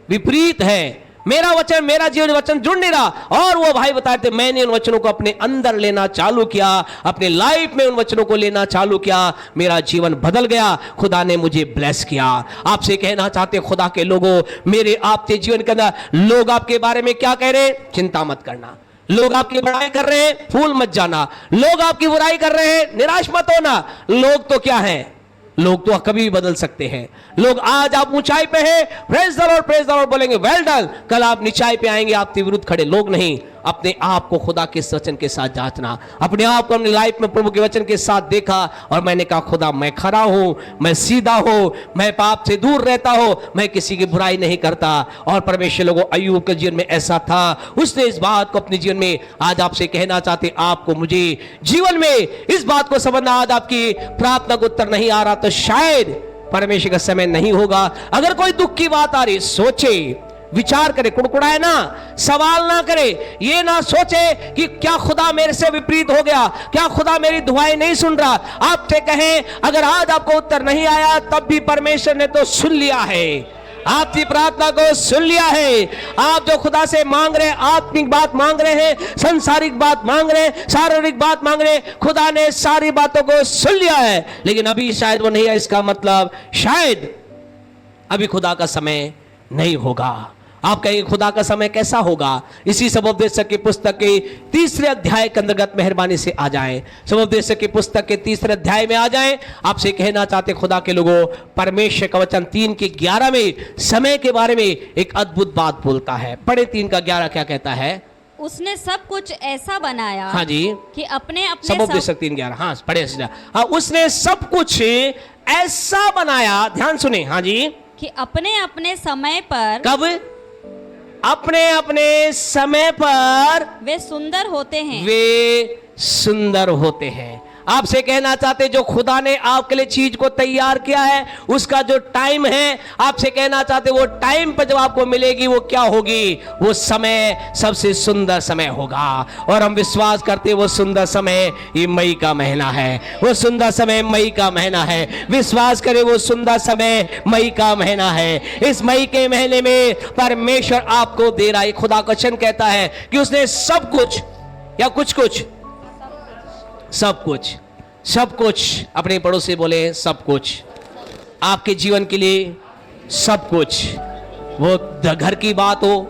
विपरीत है। मेरा जीवन वचन जुड़ नहीं रहा। और वो भाई बताए थे, मैंने उन वचनों को अपने अंदर लेना चालू किया, अपने लाइफ में उन वचनों को लेना चालू किया, मेरा जीवन बदल गया, खुदा ने मुझे ब्लेस किया। आपसे कहना चाहते खुदा के लोगों, मेरे आपके जीवन के अंदर लोग आपके बारे में क्या कह रहे? चिंता मत करना। लोग आपकी बुराई कर रहे हैं, फूल मत जाना। लोग आपकी बुराई कर रहे हैं, निराश मत होना। लोग तो क्या है? लोग तो कभी भी बदल सकते हैं। लोग आज आप ऊंचाई पे हैं, प्रेज द लॉर्ड बोलेंगे, वेल डन। कल आप नीचाई पे आएंगे, आपके विरुद्ध खड़े। लोग नहीं, अपने आप को खुदा के वचन के साथ जांचना, अपने आप को अपनी लाइफ में प्रभु के वचन के साथ देखा, और मैंने कहा खुदा मैं खरा हूं, मैं सीधा हूं, मैं पाप से दूर रहता हूं, मैं किसी की बुराई नहीं करता। और परमेश्वर लोगों, अय्यूब के जीवन में ऐसा था, उसने इस बात को अपने जीवन में, आज आपसे कहना चाहते आपको, मुझे जीवन में इस बात को समझना, आज आपकी प्रार्थना को उत्तर नहीं आ रहा तो शायद परमेश्वर का समय नहीं होगा। अगर कोई दुख की बात आ रही, सोचे, विचार करे, कुड़कुड़ाए ना, सवाल ना करे, ये ना सोचे कि क्या खुदा मेरे से विपरीत हो गया, क्या खुदा मेरी दुआएं नहीं सुन रहा। आपसे कहें, अगर आज आपको उत्तर नहीं आया, तब भी परमेश्वर ने तो सुन लिया है, आपकी प्रार्थना को सुन लिया है। आप जो खुदा से मांग रहे हैं, आत्मिक बात मांग रहे हैं, सांसारिक बात मांग रहे हैं, शारीरिक बात मांग रहे हैं, खुदा ने सारी बातों को सुन लिया है, लेकिन अभी शायद वो नहीं है। इसका मतलब शायद अभी खुदा का समय नहीं होगा। आप कहेंगे खुदा का समय कैसा होगा? इसी सबोपदेशक की पुस्तक के 3 अध्याय के अंतर्गत मेहरबानी से आ जाएं। सबोपदेशक की पुस्तक के 3 अध्याय में आ जाएं। आपसे कहना चाहते खुदा के लोगों, परमेश्वर का वचन 3:11 में समय के बारे में एक अद्भुत बात बोलता है। पढ़े 3:11 क्या कहता है? उसने सब कुछ ऐसा बनाया, हाँ जी, कि अपने अपने सबोपदेशक 3:11, हाँ पढ़े। हाँ, उसने सब कुछ ऐसा बनाया, ध्यान सुने, हाँ जी, कि अपने अपने समय पर, कब? अपने अपने समय पर वे सुंदर होते हैं। वे सुंदर होते हैं। आपसे कहना चाहते जो खुदा ने आपके लिए चीज को तैयार किया है, उसका जो टाइम है, आपसे कहना चाहते वो टाइम पर जब आपको मिलेगी वो क्या होगी? वो समय सबसे सुंदर समय होगा। और हम विश्वास करते वो सुंदर समय ये मई का महीना है। वो सुंदर समय मई का महीना है। विश्वास करें वो सुंदर समय मई का महीना है। इस मई के महीने में परमेश्वर आपको दे रहा है। खुदा का वचन कहता है कि उसने सब कुछ, या कुछ कुछ, सब कुछ, सब कुछ, अपने पड़ोसी बोले सब कुछ, आपके जीवन के लिए सब कुछ। वो घर की बात हो,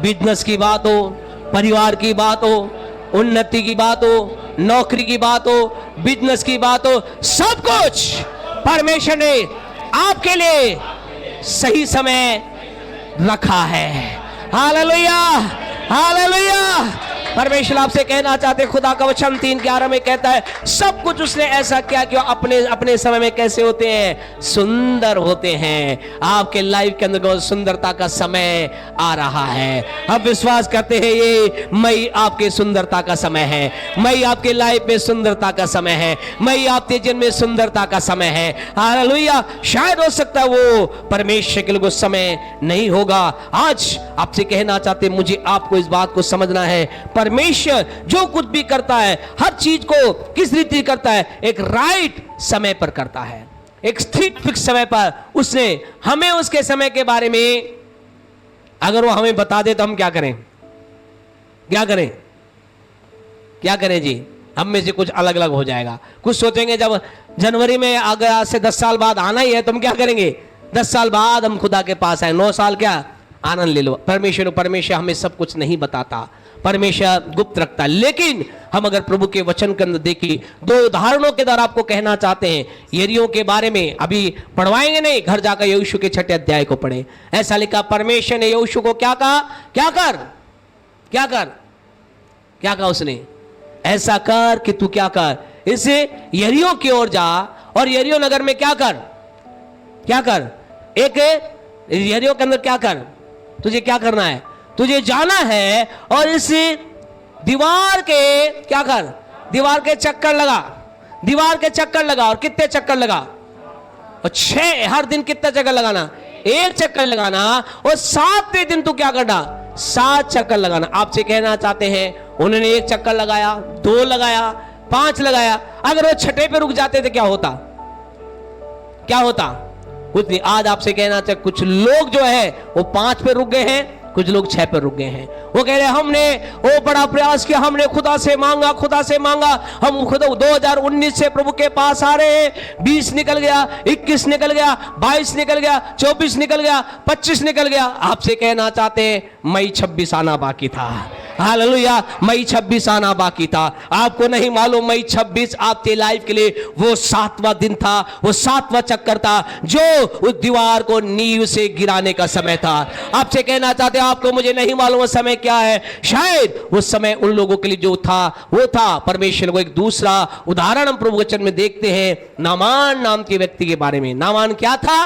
बिजनेस की बात हो, परिवार की बात हो, उन्नति की बात हो, नौकरी की बात हो, बिजनेस की बात हो, सब कुछ परमेश्वर ने आपके लिए सही समय रखा है। Hallelujah, hallelujah. परमेश्वर आपसे कहना चाहते खुदा का वचन 3:11 में कहता है सब कुछ उसने ऐसा किया कि अपने अपने समय में कैसे होते हैं? सुंदर होते हैं। आपके लाइफ के अंदर सुंदरता का समय आ रहा है। हम विश्वास करते हैं ये मई आपके सुंदरता का समय है। मई आपके लाइफ में सुंदरता का समय है। मई आपके जीवन में सुंदरता का समय है। हालेलुया। शायद हो सकता है वो परमेश्वर के लिए समय नहीं होगा। आज आपसे कहना चाहते मुझे आपको इस बात को समझना है, परमेश्वर जो कुछ भी करता है हर चीज को किस रीति करता है? एक राइट समय पर करता है, एक स्थिर फिक्स समय पर। उसने हमें उसके समय के बारे में अगर वो हमें बता दे तो हम क्या करें? क्या करें? क्या करें जी? हम में से कुछ अलग अलग हो जाएगा। कुछ सोचेंगे जब जनवरी में अगर आज से 10 साल बाद आना ही है तो हम क्या करेंगे? 10 साल बाद हम खुदा के पास आए, 9 साल क्या आनंद ले लो। परमेश्वर हमें सब कुछ नहीं बताता, परमेश्वर गुप्त रखता है। लेकिन हम अगर प्रभु के वचन के अंदर देखिए, 2 उदाहरणों के द्वारा आपको कहना चाहते हैं यरीहो के बारे में। अभी पढ़वाएंगे नहीं, घर जाकर यहोशू के 6 अध्याय को पढ़े। ऐसा लिखा, परमेश्वर ने यहोशू को क्या कहा? क्या कर, क्या कर, क्या कहा उसने? ऐसा कर कि तू क्या कर, इसे यरीहो की ओर जा और यरीहो नगर में क्या कर, क्या कर, एक यरीहो के अंदर क्या कर, तुझे क्या करना है? तुझे जाना है और इस दीवार के क्या कर, दीवार के चक्कर लगा, दीवार के चक्कर लगा। और कितने चक्कर लगा? और 6, हर दिन कितना चक्कर लगाना? 1 चक्कर लगाना। और 7वें दिन तू क्या करना? 7 चक्कर लगाना। आपसे कहना चाहते हैं उन्होंने 1 चक्कर लगाया, 2 लगाया, 5 लगाया। अगर वो 6ठे पे रुक जाते थे क्या होता? क्या होता? कुछ नहीं। आज आपसे कहना चाहिए कुछ लोग जो है वो 5 पे रुक गए हैं, कुछ लोग 6 पर रुक गए हैं। वो कह रहे हैं हमने वो बड़ा प्रयास किया, हमने खुदा से मांगा, खुदा से मांगा, हम खुदा 2019 से प्रभु के पास आ रहे हैं। 20 निकल गया, 21 निकल गया, 22 निकल गया, 24 निकल गया, 25 निकल गया। आपसे कहना चाहते हैं मई 26 आना बाकी था। हालेलुया। मई 26 आना बाकी था। आपको नहीं मालूम मई 26 आपके लाइफ के लिए वो 7वां दिन था, वो 7वां चक्कर था जो उस दीवार को नींव से गिराने का समय था। आपसे कहना चाहते हैं आपको मुझे नहीं मालूम वो समय क्या है। शायद वो समय उन लोगों के लिए जो था वो था परमेश्वर को। एक दूसरा उदाहरण हम प्रभु वचन में देखते हैं नामान नाम के व्यक्ति के बारे में। नामान क्या था?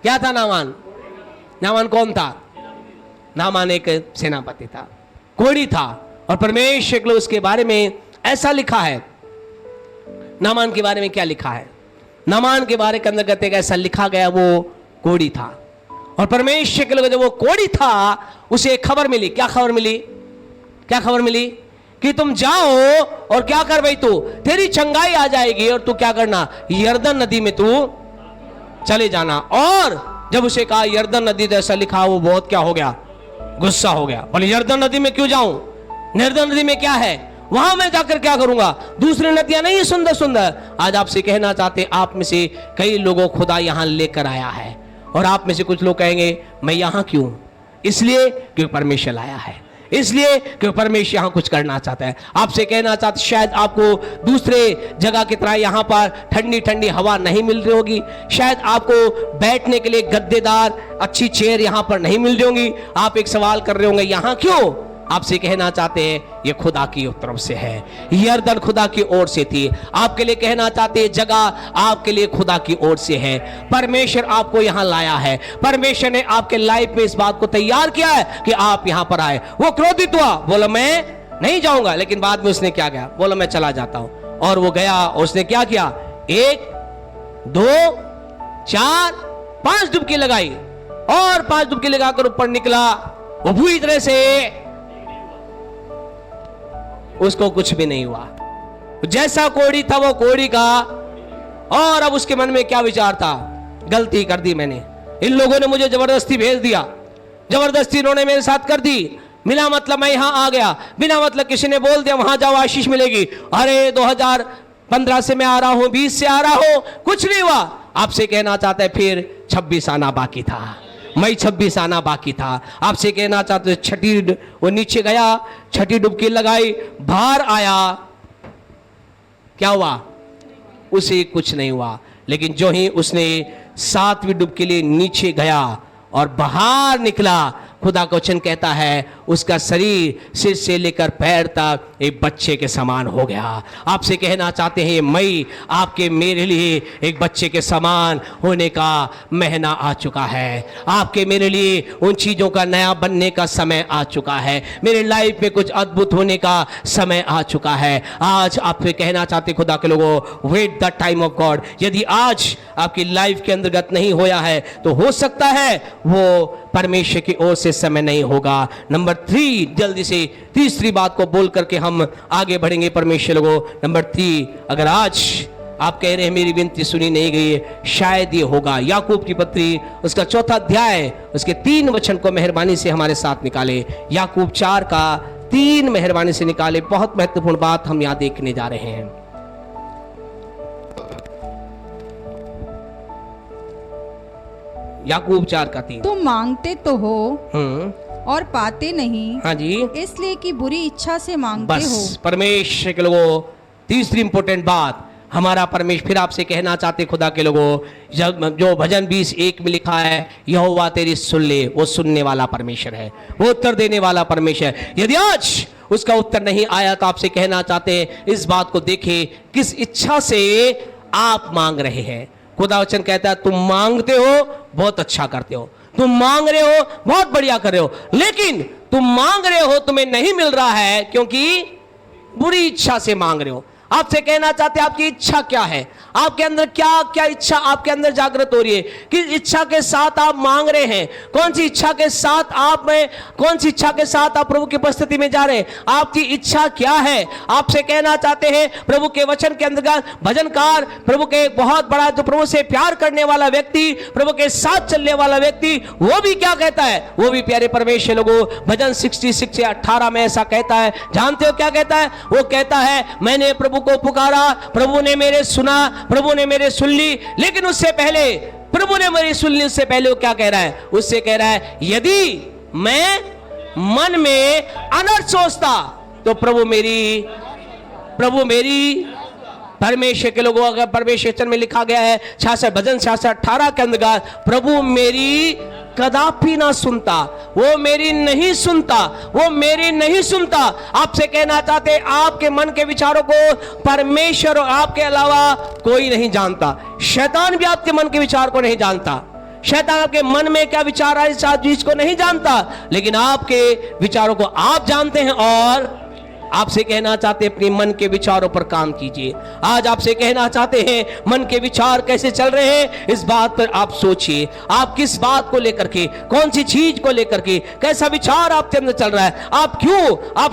क्या था नामान? नामान कौन था? नामान एक सेनापति था, कोढ़ी था। और परमेश्वर के लिए उसके बारे में ऐसा लिखा है। नामान के बारे में क्या लिखा है? नामान के बारे के अंदर कहते हैं ऐसा लिखा गया वो कोढ़ी था। और परमेश्वर के लिए जब वो कोढ़ी था उसे एक खबर मिली। क्या खबर मिली? क्या खबर मिली? कि तुम जाओ और क्या कर भाई, तू तेरी चंगाई आ जाएगी और तू क्या करना, यरदन नदी में तू चले जाना। और जब उसे कहा यरदन नदी, तो ऐसा लिखा वो बहुत क्या हो गया, गुस्सा हो गया। बोले यरदन नदी में क्यों जाऊं? यरदन नदी में क्या है? वहां मैं जाकर क्या करूंगा? दूसरी नदियां नहीं सुंदर सुंदर। आज आपसे कहना चाहते आप में से कई लोगों खुदा यहां लेकर आया है। और आप में से कुछ लोग कहेंगे मैं यहां क्यों, इसलिए क्योंकि परमेश्वर लाया है, इसलिए क्योंकि परमेश्वर यहाँ कुछ करना चाहता है। आपसे कहना चाहते, शायद आपको दूसरे जगह की तरह यहाँ पर ठंडी ठंडी हवा नहीं मिल रही होगी, शायद आपको बैठने के लिए गद्देदार अच्छी चेयर यहाँ पर नहीं मिल रही होंगी। आप एक सवाल कर रहे होंगे, यहाँ क्यों? आपसे कहना चाहते हैं ये खुदा की तरफ से है, यरदन खुदा की ओर से थी। आपके लिए कहना चाहते हैं जगह आपके लिए खुदा की ओर से है। परमेश्वर आपको यहाँ लाया है, परमेश्वर ने आपके लाइफ में इस बात को तैयार किया है कि आप यहाँ पर आए। वो क्रोधित हुआ, बोला मैं नहीं जाऊंगा, लेकिन बाद में उसने क्या किया? बोला मैं चला जाता हूं। और वो गया, उसने क्या किया? 1 2 4 5 डुबकी लगाई और 5 डुबकी लगाकर ऊपर निकला। वो पूरी तरह से उसको कुछ भी नहीं हुआ, जैसा कोड़ी था वो कोड़ी का। और अब उसके मन में क्या विचार था? गलती कर दी मैंने, इन लोगों ने मुझे जबरदस्ती भेज दिया, जबरदस्ती इन्होंने मेरे साथ कर दी, बिना मतलब मैं यहां आ गया, बिना मतलब किसी ने बोल दिया वहां जाओ आशीष मिलेगी। अरे 2015 से मैं आ रहा हूं, 20 से आ रहा हूं, कुछ नहीं हुआ। आपसे कहना चाहता है फिर 26 आना बाकी था, मई 26 आना बाकी था। आपसे कहना चाहते, छठी वो नीचे गया, छठी डुबकी लगाई, बाहर आया, क्या हुआ? उसे कुछ नहीं हुआ। लेकिन जो ही उसने 7वीं डुबकी के लिए नीचे गया और बाहर निकला, खुदा का वचन कहता है उसका शरीर सिर से लेकर पैर तक एक बच्चे के समान हो गया। आपसे कहना चाहते हैं मई आपके मेरे लिए एक बच्चे के समान होने का महीना आ चुका है। आपके मेरे लिए उन चीज़ों का नया बनने का समय आ चुका है। मेरे लाइफ में कुछ अद्भुत होने का समय आ चुका है। आज आपसे कहना चाहते खुदा के लोगों, wait the time of God. यदि आज आपकी लाइफ के अंतर्गत नहीं होया है तो हो सकता है वो परमेश्वर की ओर से समय नहीं होगा। नंबर 3, जल्दी से तीसरी बात को बोल करके हम आगे बढ़ेंगे परमेश्वर को। नंबर 3, अगर आज आप कह रहे हैं मेरी विनती सुनी नहीं गई है, शायद ये होगा। याकूब की पत्री उसका 4था अध्याय उसके 3 वचन को मेहरबानी से हमारे साथ निकाले। याकूब 4 का 3 मेहरबानी से निकाले। बहुत महत्वपूर्ण बात हम यहाँ देखने जा रहे हैं। याकूब 4 का 3। तुम मांगते तो हो और पाते नहीं, हाँ जी, इसलिए कि बुरी इच्छा से मांगते हो। बस परमेश्वर के लोगों, तीसरी इंपॉर्टेंट बात हमारा परमेश्वर फिर आपसे कहना चाहते खुदा के लोगों, जो भजन 20:1 में लिखा है, यहोवा तेरी सुन ले, वो सुनने वाला परमेश्वर है, वो उत्तर देने वाला परमेश्वर है। यदि आज उसका उत्तर नहीं आया तो आपसे कहना चाहते हैं इस बात को देखें किस इच्छा से आप मांग रहे हैं। खुदा वचन कहता है तुम मांगते हो बहुत अच्छा करते हो, तुम मांग रहे हो बहुत बढ़िया कर रहे हो, लेकिन तुम मांग रहे हो तुम्हें नहीं मिल रहा है क्योंकि बुरी इच्छा से मांग रहे हो। आपसे कहना चाहते हैं आपकी इच्छा क्या है, आपके अंदर क्या क्या इच्छा आपके अंदर जागृत हो रही है, किस इच्छा के साथ आप मांग रहे हैं, कौन सी इच्छा के साथ आप में, कौन सी इच्छा के साथ आप प्रभु की उपस्थिति में जा रहे हैं, आपकी इच्छा क्या है। आपसे कहना चाहते हैं प्रभु के वचन के अंतर्गत भजनकार, प्रभु के बहुत बड़ा जो प्रभु से प्यार करने वाला व्यक्ति, प्रभु के साथ चलने वाला व्यक्ति, वो भी क्या कहता है, वो भी प्यारे परमेश्वर लोगों भजन 66 से 18 में ऐसा कहता है। जानते हो क्या कहता है? वो कहता है मैंने प्रभु को पुकारा, प्रभु ने मेरे सुना, प्रभु ने मेरे सुन ली। लेकिन उससे पहले प्रभु ने मेरी सुन ली, उससे पहले वो क्या कह रहा है? उससे कह रहा है यदि मैं मन में अनर्थ सोचता तो प्रभु मेरी परमेश्वर के लोगों, अगर परमेश्वर में लिखा गया है 66 भजन 66:18 के अंतर्गत, प्रभु मेरी कदापि ना सुनता, वो मेरी नहीं सुनता, वो मेरी नहीं सुनता। आपसे कहना चाहते आपके मन के विचारों को परमेश्वर और आपके अलावा कोई नहीं जानता। शैतान भी आपके मन के विचार को नहीं जानता, शैतान आपके मन में क्या विचार है इस चीज को नहीं जानता, लेकिन आपके विचारों को आप जानते हैं। और आपसे कहना चाहते हैं अपने मन के विचारों पर काम कीजिए। आज आपसे कहना चाहते हैं मन के विचार कैसे चल रहे हैं इस बात पर आप सोचिए। आप किस बात को लेकर के, कौन सी चीज को लेकर के, कैसा विचार आपके अंदर चल रहा है, आप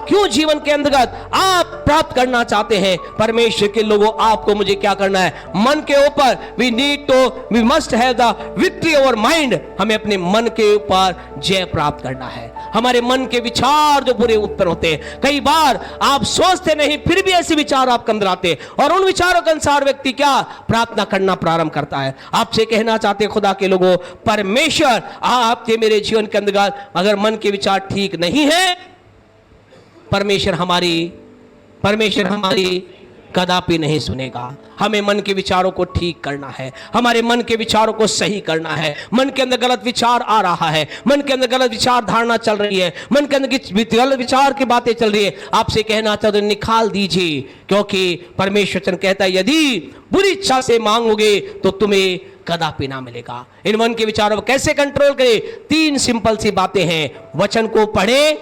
क्यों जीवन के अंतर्गत आप प्राप्त करना चाहते हैं। परमेश्वर के लोगों, आपको मुझे क्या करना है? मन के ऊपर we must have the victory over mind. हमें अपने मन के ऊपर जय प्राप्त करना है। हमारे मन के विचार जो बुरे उत्पन्न होते हैं। कई बार आप सोचते नहीं, फिर भी ऐसे विचार आपके अंदर आते हैं और उन विचारों के अनुसार व्यक्ति क्या प्रार्थना करना प्रारंभ करता है। आपसे कहना चाहते हैं खुदा के लोगों, परमेश्वर आपके मेरे जीवन के अंदर अगर मन के विचार ठीक नहीं है, परमेश्वर हमारी कदापि नहीं सुनेगा। हमें मन के विचारों को ठीक करना है, हमारे मन के विचारों को सही करना है। मन के अंदर गलत विचार आ रहा है, मन के अंदर गलत विचार धारणा चल रही है, मन के अंदर गलत विचार की बातें चल रही है, आपसे कहना चाहते हैं निकाल दीजिए, क्योंकि परमेश्वर वचन कहता है यदि बुरी इच्छा से मांगोगे तो तुम्हें कदापि ना मिलेगा। इन मन के विचारों को कैसे कंट्रोल करें? 3 सिंपल सी बातें हैं। वचन को पढ़े,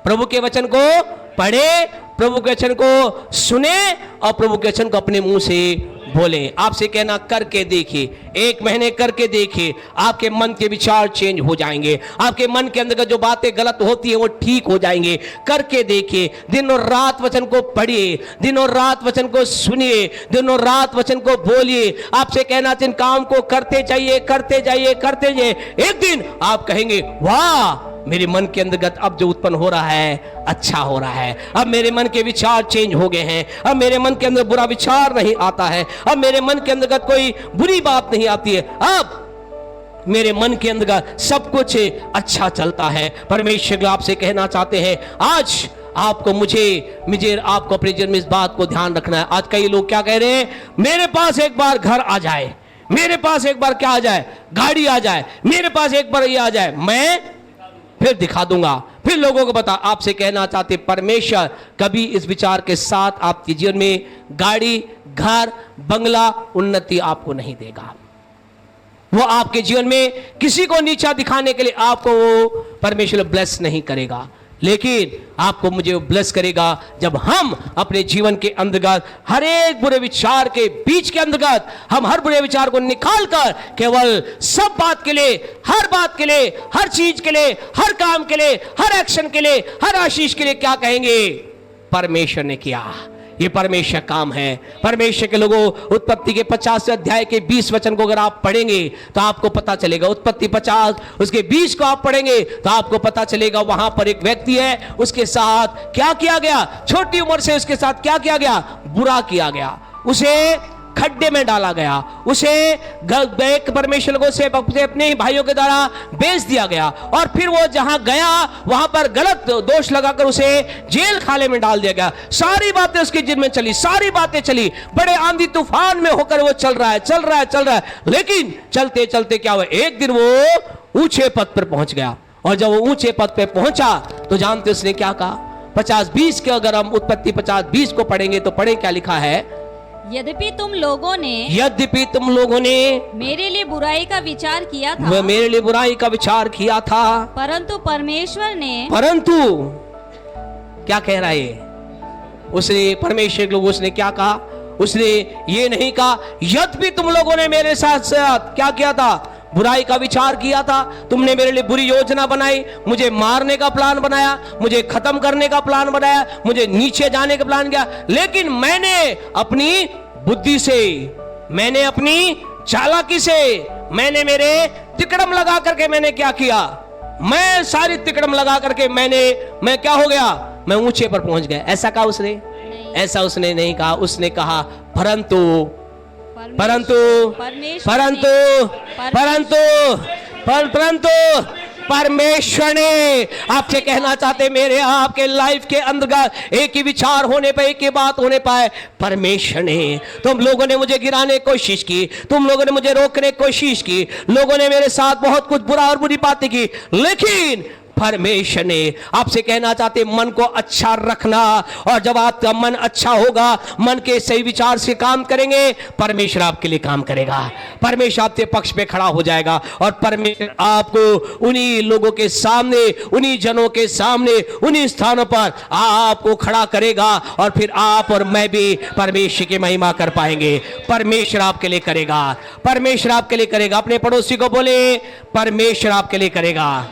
प्रभु के वचन को पढ़े, प्रभु के वचन को सुने और प्रभु के वचन को अपने मुंह से बोले। आपसे कहना करके देखिए, 1 महीने करके देखिए, आपके मन के विचार चेंज हो जाएंगे, आपके मन के अंदर जो बातें गलत होती है वो ठीक हो जाएंगे। करके देखिए, दिन और रात वचन को पढ़िए, दिन और रात वचन को सुनिए, दिन और रात वचन को बोलिए। आपसे कहना चाहिए काम को करते जाइए, करते जाइए, करते जाइए। एक दिन आप कहेंगे वाह, मेरे मन के अंतर्गत अब जो उत्पन्न हो रहा है अच्छा हो रहा है, अब मेरे मन के विचार चेंज हो गए हैं, अब मेरे मन के अंदर बुरा विचार नहीं आता है, अब मेरे मन के अंतर्गत कोई बुरी बात नहीं आती है, अब मेरे मन के अंदर सब कुछ अच्छा चलता है। परमेश्वर आपसे कहना चाहते हैं आज आपको मुझे आपको अपने जीवन में इस बात को ध्यान रखना है। आज कई लोग क्या कह रहे हैं, मेरे पास एक बार घर आ जाए, मेरे पास एक बार क्या आ जाए, गाड़ी आ जाए, मेरे पास एक बार ये आ जाए, मैं फिर दिखा दूंगा, फिर लोगों को बता। आपसे कहना चाहते परमेश्वर कभी इस विचार के साथ आपके जीवन में गाड़ी, घर, बंगला, उन्नति आपको नहीं देगा। वो आपके जीवन में किसी को नीचा दिखाने के लिए आपको वो परमेश्वर ब्लेस नहीं करेगा, लेकिन आपको मुझे ब्लेस करेगा जब हम अपने जीवन के अंतर्गत हर एक बुरे विचार के बीच के अंतर्गत हम हर बुरे विचार को निकाल कर केवल सब बात के लिए, हर बात के लिए, हर चीज के लिए, हर काम के लिए, हर एक्शन के लिए, हर आशीष के लिए क्या कहेंगे, परमेश्वर ने किया। ये परमेश्वर काम है। परमेश्वर के लोगों, उत्पत्ति के 50 अध्याय के 20 वचन को अगर आप पढ़ेंगे तो आपको पता चलेगा, उत्पत्ति 50 उसके 20 को आप पढ़ेंगे तो आपको पता चलेगा वहां पर एक व्यक्ति है, उसके साथ क्या किया गया, छोटी उम्र से उसके साथ क्या किया गया, बुरा किया गया, उसे खड्डे में डाला गया, उसे परमेश्वर को से अपने ही भाइयों के द्वारा बेच दिया गया, और फिर वो जहां गया वहां पर गलत दोष लगाकर उसे जेल खाने में डाल दिया गया। सारी बातें उसके जिन में चली, सारी बातें चली, बड़े आंधी तूफान में होकर वो चल रहा है, लेकिन चलते चलते क्या हुआ, एक दिन वो ऊंचे पद पर पहुंच गया, और जब वो ऊंचे पद पर पहुंचा तो जानते उसने क्या कहा, 50-20 के अगर हम उत्पत्ति 50-20 को पढ़ेंगे तो पढ़े क्या लिखा है, यद्यपि तुम लोगों ने मेरे लिए बुराई का विचार किया था, मेरे लिए बुराई का विचार किया था, परंतु परमेश्वर ने, परंतु क्या कह रहा है, उसने परमेश्वर लोग उसने क्या कहा, उसने ये नहीं कहा यद्यपि तुम लोगों ने मेरे साथ साथ क्या किया था, बुराई का विचार किया था, तुमने मेरे लिए बुरी योजना बनाई, मुझे मारने का प्लान बनाया, मुझे खत्म करने का प्लान बनाया, मुझे नीचे जाने का प्लान किया, लेकिन मैंने अपनी बुद्धि से, मैंने अपनी चालाकी से, मैंने मेरे तिकड़म लगा करके मैंने क्या किया, मैं सारी तिकड़म लगा करके मैं क्या हो गया, मैं ऊंचे पर पहुंच गया। ऐसा कहा उसने? ऐसा उसने नहीं कहा। उसने कहा परंतु परमेश्वर ने, आपसे कहना चाहते मेरे आपके लाइफ के अंदर एक ही विचार होने पे, एक ही बात होने पाए, परमेश्वर ने, तुम लोगों ने मुझे गिराने की कोशिश की, तुम लोगों ने मुझे रोकने की कोशिश की, लोगों ने मेरे साथ बहुत कुछ बुरा और बुरी बातें की, लेकिन परमेश्वर ने, आपसे कहना चाहते मन को अच्छा रखना, और जब आपका मन अच्छा होगा, मन के सही विचार से काम करेंगे, परमेश्वर आपके लिए काम करेगा, परमेश्वर आपके पक्ष पे खड़ा हो जाएगा, और परमेश्वर आपको उन्हीं लोगों के सामने, उन्हीं जनों के सामने, उन्हीं स्थानों पर आपको खड़ा करेगा, और फिर आप और मैं भी परमेश्वर की महिमा कर पाएंगे। परमेश्वर आपके लिए करेगा, परमेश्वर आपके लिए करेगा। अपने पड़ोसी को बोले परमेश्वर आपके लिए करेगा,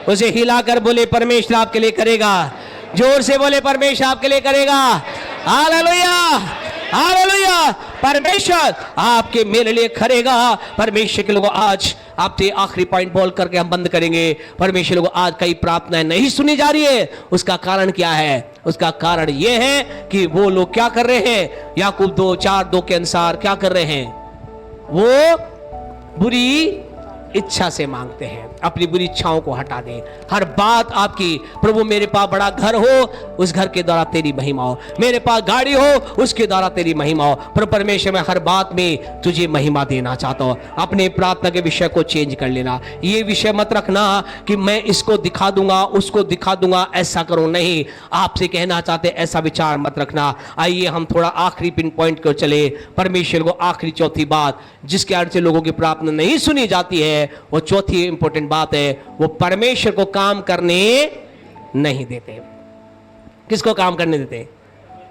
उसे हिलाकर बोले परमेश्वर आपके लिए करेगा, जोर से बोले परमेश्वर आपके लिए करेगा। हालेलुया, हालेलुया, परमेश्वर आपके मेरे लिए करेगा। परमेश्वर के लोगों, आज आपसे आखिरी पॉइंट बोल करके हम बंद करेंगे। परमेश्वर को आज कई प्रार्थनाएं नहीं सुनी जा रही है, उसका कारण क्या है? उसका कारण यह है कि वो लोग क्या कर रहे हैं? याकूब 2:4-2 के अनुसार क्या कर रहे हैं? वो बुरी इच्छा से मांगते हैं। अपनी बुरी इच्छाओं को हटा दें। हर बात आपकी, प्रभु मेरे पास बड़ा घर हो, उस घर के द्वारा तेरी महिमा हो, मेरे पास गाड़ी हो, उसके द्वारा तेरी महिमा हो। पर परमेश्वर मैं हर बात में तुझे महिमा देना चाहता हूं। अपने प्रार्थना के विषय को चेंज कर लेना। ये विषय मत रखना कि मैं इसको दिखा दूंगा, उसको दिखा दूंगा, ऐसा करो नहीं। आपसे कहना चाहते ऐसा विचार मत रखना। आइए हम थोड़ा आखिरी पिन पॉइंट को चले। परमेश्वर को आखिरी चौथी बात जिसके कारण से लोगों की प्रार्थना नहीं सुनी जाती है, वो चौथी इंपॉर्टेंट बात है, वो परमेश्वर को काम करने नहीं देते। किसको काम करने देते?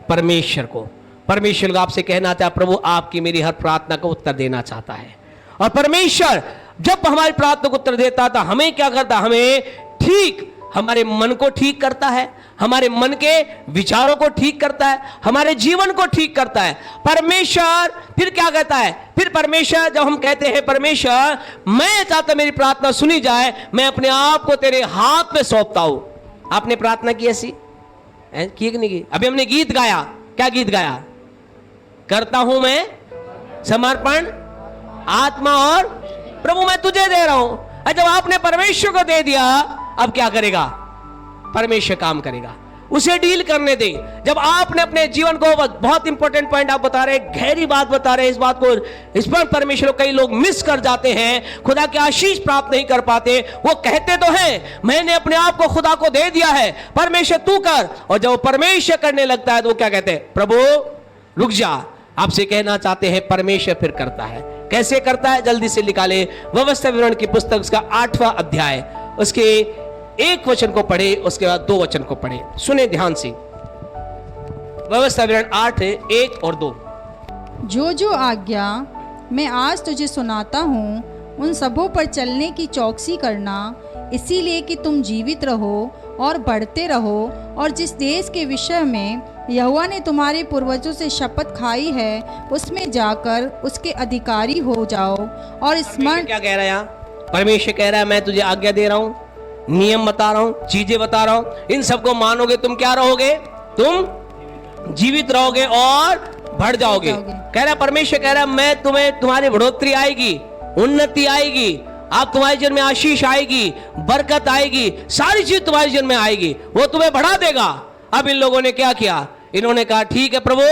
परमेश्वर को। परमेश्वर को आपसे कहना चाहता, प्रभु आपकी मेरी हर प्रार्थना को उत्तर देना चाहता है। और परमेश्वर जब हमारी प्रार्थना को उत्तर देता था, हमें क्या करता? हमें ठीक हमारे मन को ठीक करता है, हमारे मन के विचारों को ठीक करता है, हमारे जीवन को ठीक करता है। परमेश्वर फिर क्या कहता है? फिर परमेश्वर जब हम कहते हैं परमेश्वर मैं चाहता मेरी प्रार्थना सुनी जाए, मैं अपने आप को तेरे हाथ में सौंपता हूं। आपने प्रार्थना की ऐसी की कि नहीं की? अभी हमने गीत गाया। क्या गीत गाया? करता हूं मैं समर्पण आत्मा और प्रभु मैं तुझे दे रहा हूं। जब आपने परमेश्वर को दे दिया, अब क्या करेगा? परमेश्वर काम करेगा। उसे डील करने दे। जब आपने अपने जीवन को, बहुत इंपॉर्टेंट पॉइंट आप बता रहे, गहरी बात बता रहे, इस बात को, इस पर परमेश्वर कई लोग मिस कर जाते हैं, खुदा की आशीष प्राप्त नहीं कर पाते। वो कहते तो हैं मैंने अपने आप को खुदा को दे दिया है, परमेश्वर तू कर, और जब परमेश्वर करने लगता है तो वो क्या कहते हैं? प्रभु रुक जा। आपसे कहना चाहते हैं परमेश्वर फिर करता है। कैसे करता है? जल्दी से निकाले व्यवस्था विवरण की पुस्तक, उसका 8वां अध्याय, उसके 1 वचन को पढ़े, उसके बाद 2 वचन को पढ़े। सुने ध्यान से। व्यवस्था विवरण 8:1 और 2। जो जो आज्ञा मैं आज तुझे सुनाता हूँ, उन सबों पर चलने की चौकसी करना, इसीलिए कि तुम जीवित रहो और बढ़ते रहो, और जिस देश के विषय में यहोवा ने तुम्हारे पूर्वजों से शपथ खाई है, उसमें जाकर उसके अधिकारी हो जाओ। और स्मरण क्या कह रहा है यहाँ? परमेश्वर कह रहा है मैं तुझे आज्ञा दे रहा हूँ, नियम बता रहा हूं, चीजें बता रहा हूं, इन सबको मानोगे तुम क्या रहोगे? तुम जीवित रहोगे और बढ़ जाओगे। कह रहा परमेश्वर कह रहा मैं तुम्हें, तुम्हारी बढ़ोतरी आएगी, उन्नति आएगी, आप तुम्हारे जीवन में आशीष आएगी, बरकत आएगी, सारी चीज तुम्हारे जीवन में आएगी, वो तुम्हें बढ़ा देगा। अब इन लोगों ने क्या किया? इन्होंने कहा ठीक है प्रभु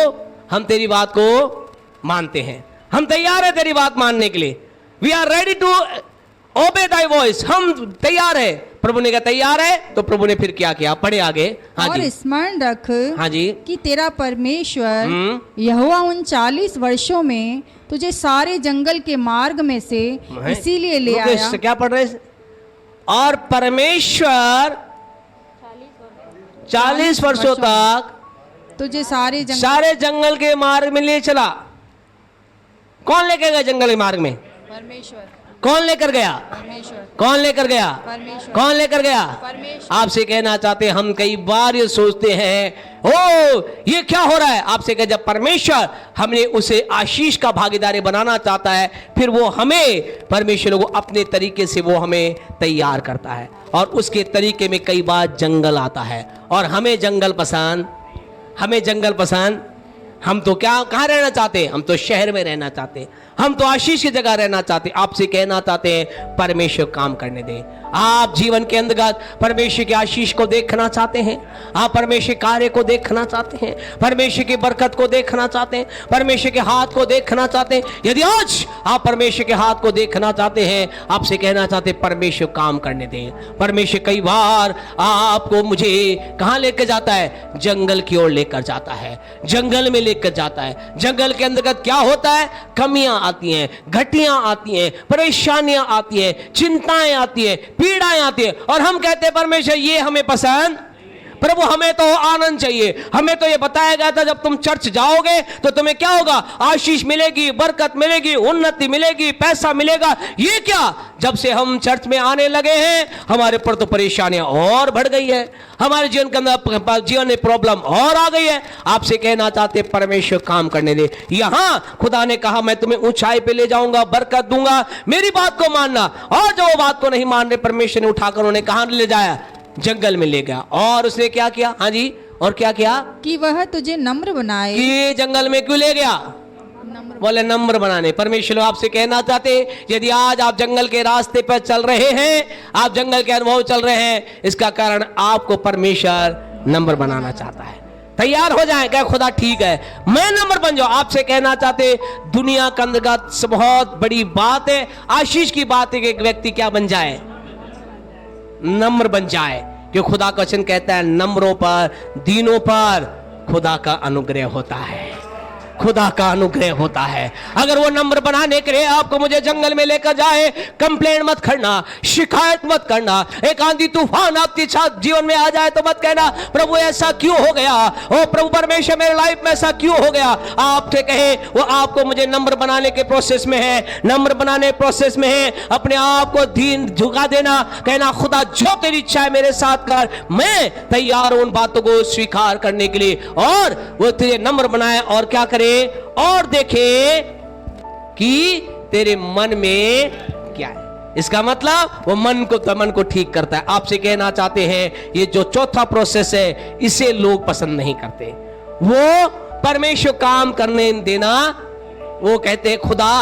हम तेरी बात को मानते हैं, हम तैयार है तेरी बात मानने के लिए। We are ready to obey thy voice, हम तैयार है। प्रभु ने कहा तैयार है, तो प्रभु ने फिर क्या किया? पढ़े आगे। हाँ और जी। स्मरण रख हाँ जी कि तेरा परमेश्वर यहोवा उन 40 वर्षों में तुझे सारे जंगल के मार्ग में से इसीलिए ले आया। क्या पढ़ रहे? और परमेश्वर 40 वर्षों तक तुझे सारे जंगल के मार्ग में ले चला। कौन लेकर गया जंगल के मार्ग में? परमेश्वर। कौन लेकर गया? परमेश्वर। कौन लेकर गया? परमेश्वर। कौन लेकर गया? परमेश्वर। आपसे कहना चाहते हैं, हम कई बार ये सोचते हैं ओ ये क्या हो रहा है? आपसे कह जब परमेश्वर हमने उसे आशीष का भागीदारी बनाना चाहता है, फिर वो हमें, परमेश्वर को अपने तरीके से वो हमें तैयार करता है, और उसके तरीके में कई बार जंगल आता है। और हमें जंगल पसंद, हमें जंगल पसंद। हम तो क्या, कहाँ रहना चाहते हैं? हम तो शहर में रहना चाहते हैं, हम तो आशीष की जगह रहना चाहते हैं। आपसे कहना चाहते हैं परमेश्वर काम करने दें। आप जीवन के अंतर्गत परमेश्वर की आशीष को देखना चाहते हैं, आप परमेश्वर कार्य को देखना चाहते हैं, परमेश्वर की बरकत को देखना चाहते हैं, परमेश्वर के हाथ को देखना चाहते हैं। यदि आज आप परमेश्वर के हाथ को देखना चाहते हैं, आपसे कहना चाहते हैं परमेश्वर काम करने दें। परमेश्वर कई बार आपको, मुझे कहाँ लेकर जाता है? जंगल की ओर लेकर जाता है, जंगल में लेकर जाता है। जंगल के अंतर्गत क्या होता है? कमियां आती हैं, घटियां आती हैं, परेशानियां आती हैं, चिंताएं आती हैं, पीड़ाएं आती हैं, और हम कहते हैं परमेश्वर ये हमें पसंद। प्रभु हमें तो आनंद चाहिए। हमें तो ये बताया गया था जब तुम चर्च जाओगे तो तुम्हें क्या होगा, आशीष मिलेगी, बरकत मिलेगी, उन्नति मिलेगी, पैसा मिलेगा। ये क्या, जब से हम चर्च में आने लगे हैं हमारे पर तो परेशानियां और बढ़ गई है, हमारे जीवन के अंदर जीवन में प्रॉब्लम और आ गई है। आपसे कहना चाहते परमेश्वर काम करने दे। यहां खुदा ने कहा मैं तुम्हें ऊंचाई पे ले जाऊंगा, बरकत दूंगा, मेरी बात को मानना। और जो वो बात को नहीं मान रहे, परमेश्वर ने उठाकर उन्हें कहां ले जाया, जंगल में ले गया। और उसने क्या किया, हाँ जी, और क्या किया, कि वह तुझे नम्र बनाए। कि जंगल में क्यों ले गया, बोले नम्र बनाने। परमेश्वर आपसे कहना चाहते, यदि आज आप जंगल के रास्ते पर चल रहे हैं, आप जंगल के अनुभव चल रहे हैं, इसका कारण आपको परमेश्वर नम्र बनाना चाहता है। तैयार हो जाए, क्या खुदा ठीक है, मैं नम्र बन जाऊं। आपसे कहना चाहते दुनिया के अंतर्गत बहुत बड़ी बात है, आशीष की बात है कि एक व्यक्ति क्या बन जाए, नम्र बन जाए। कि खुदा का वचन कहता है नम्रों पर, दीनों पर खुदा का अनुग्रह होता है, खुदा का अनुग्रह होता है। अगर वो नंबर बनाने के लिए आपको मुझे जंगल में लेकर जाए, कंप्लेंट मत करना, शिकायत मत करना। एक आंधी तूफान आपके साथ जीवन में आ जाए तो मत कहना प्रभु ऐसा क्यों हो गया, ओ प्रभु परमेश्वर मेरे लाइफ में ऐसा क्यों हो गया। आपसे कहे वो आपको मुझे नंबर बनाने के प्रोसेस में है, नंबर बनाने प्रोसेस में है। अपने आप को दीन झुका देना, कहना खुदा जो तेरी इच्छा है मेरे साथ कर, मैं तैयार हूं उन बातों को स्वीकार करने के लिए। और वो तुझे नंबर बनाए और क्या करे, और देखे कि तेरे मन में क्या है। इसका मतलब वो मन को ठीक करता है। आपसे कहना चाहते हैं ये जो चौथा प्रोसेस है इसे लोग पसंद नहीं करते। वो परमेश्वर काम करने देना, वो कहते हैं खुदा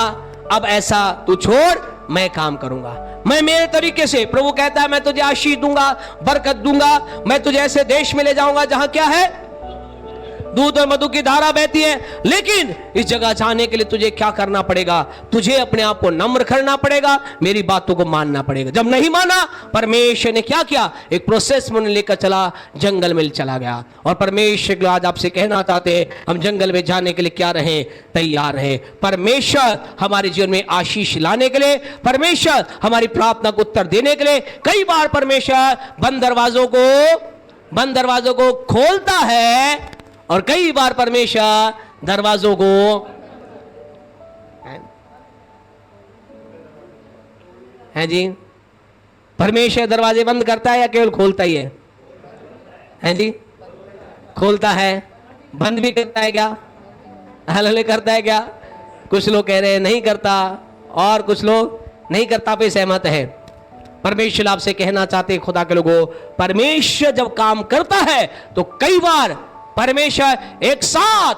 अब ऐसा तू छोड़, मैं काम करूंगा, मैं मेरे तरीके से। प्रभु कहता है मैं तुझे आशीष दूंगा, बरकत दूंगा, मैं तुझे ऐसे देश में ले जाऊंगा जहां क्या है, दूध और मधु की धारा बहती है। लेकिन इस जगह जाने के लिए तुझे क्या करना पड़ेगा, तुझे अपने आप को नम्र करना पड़ेगा, मेरी बातों को मानना पड़ेगा। जब नहीं माना, परमेश्वर ने क्या किया, एक प्रोसेस में लेकर चला, जंगल में चला गया। और परमेश्वर आज आपसे कहना चाहते हैं हम जंगल में जाने के लिए क्या रहे, तैयार रहे। परमेश्वर हमारे जीवन में आशीष लाने के लिए, परमेश्वर हमारी प्रार्थना को उत्तर देने के लिए कई बार परमेश्वर बंद दरवाजों को खोलता है, और कई बार परमेश्वर दरवाजों को है जी, परमेश्वर दरवाजे बंद करता है या केवल खोलता ही है जी, खोलता है, बंद भी करता है क्या, हल करता है क्या। कुछ लोग कह रहे हैं नहीं करता, और कुछ लोग नहीं करता पे सहमत है। परमेश्वर आपसे कहना चाहते खुदा के लोगों, परमेश्वर जब काम करता है तो कई बार परमेश्वर एक साथ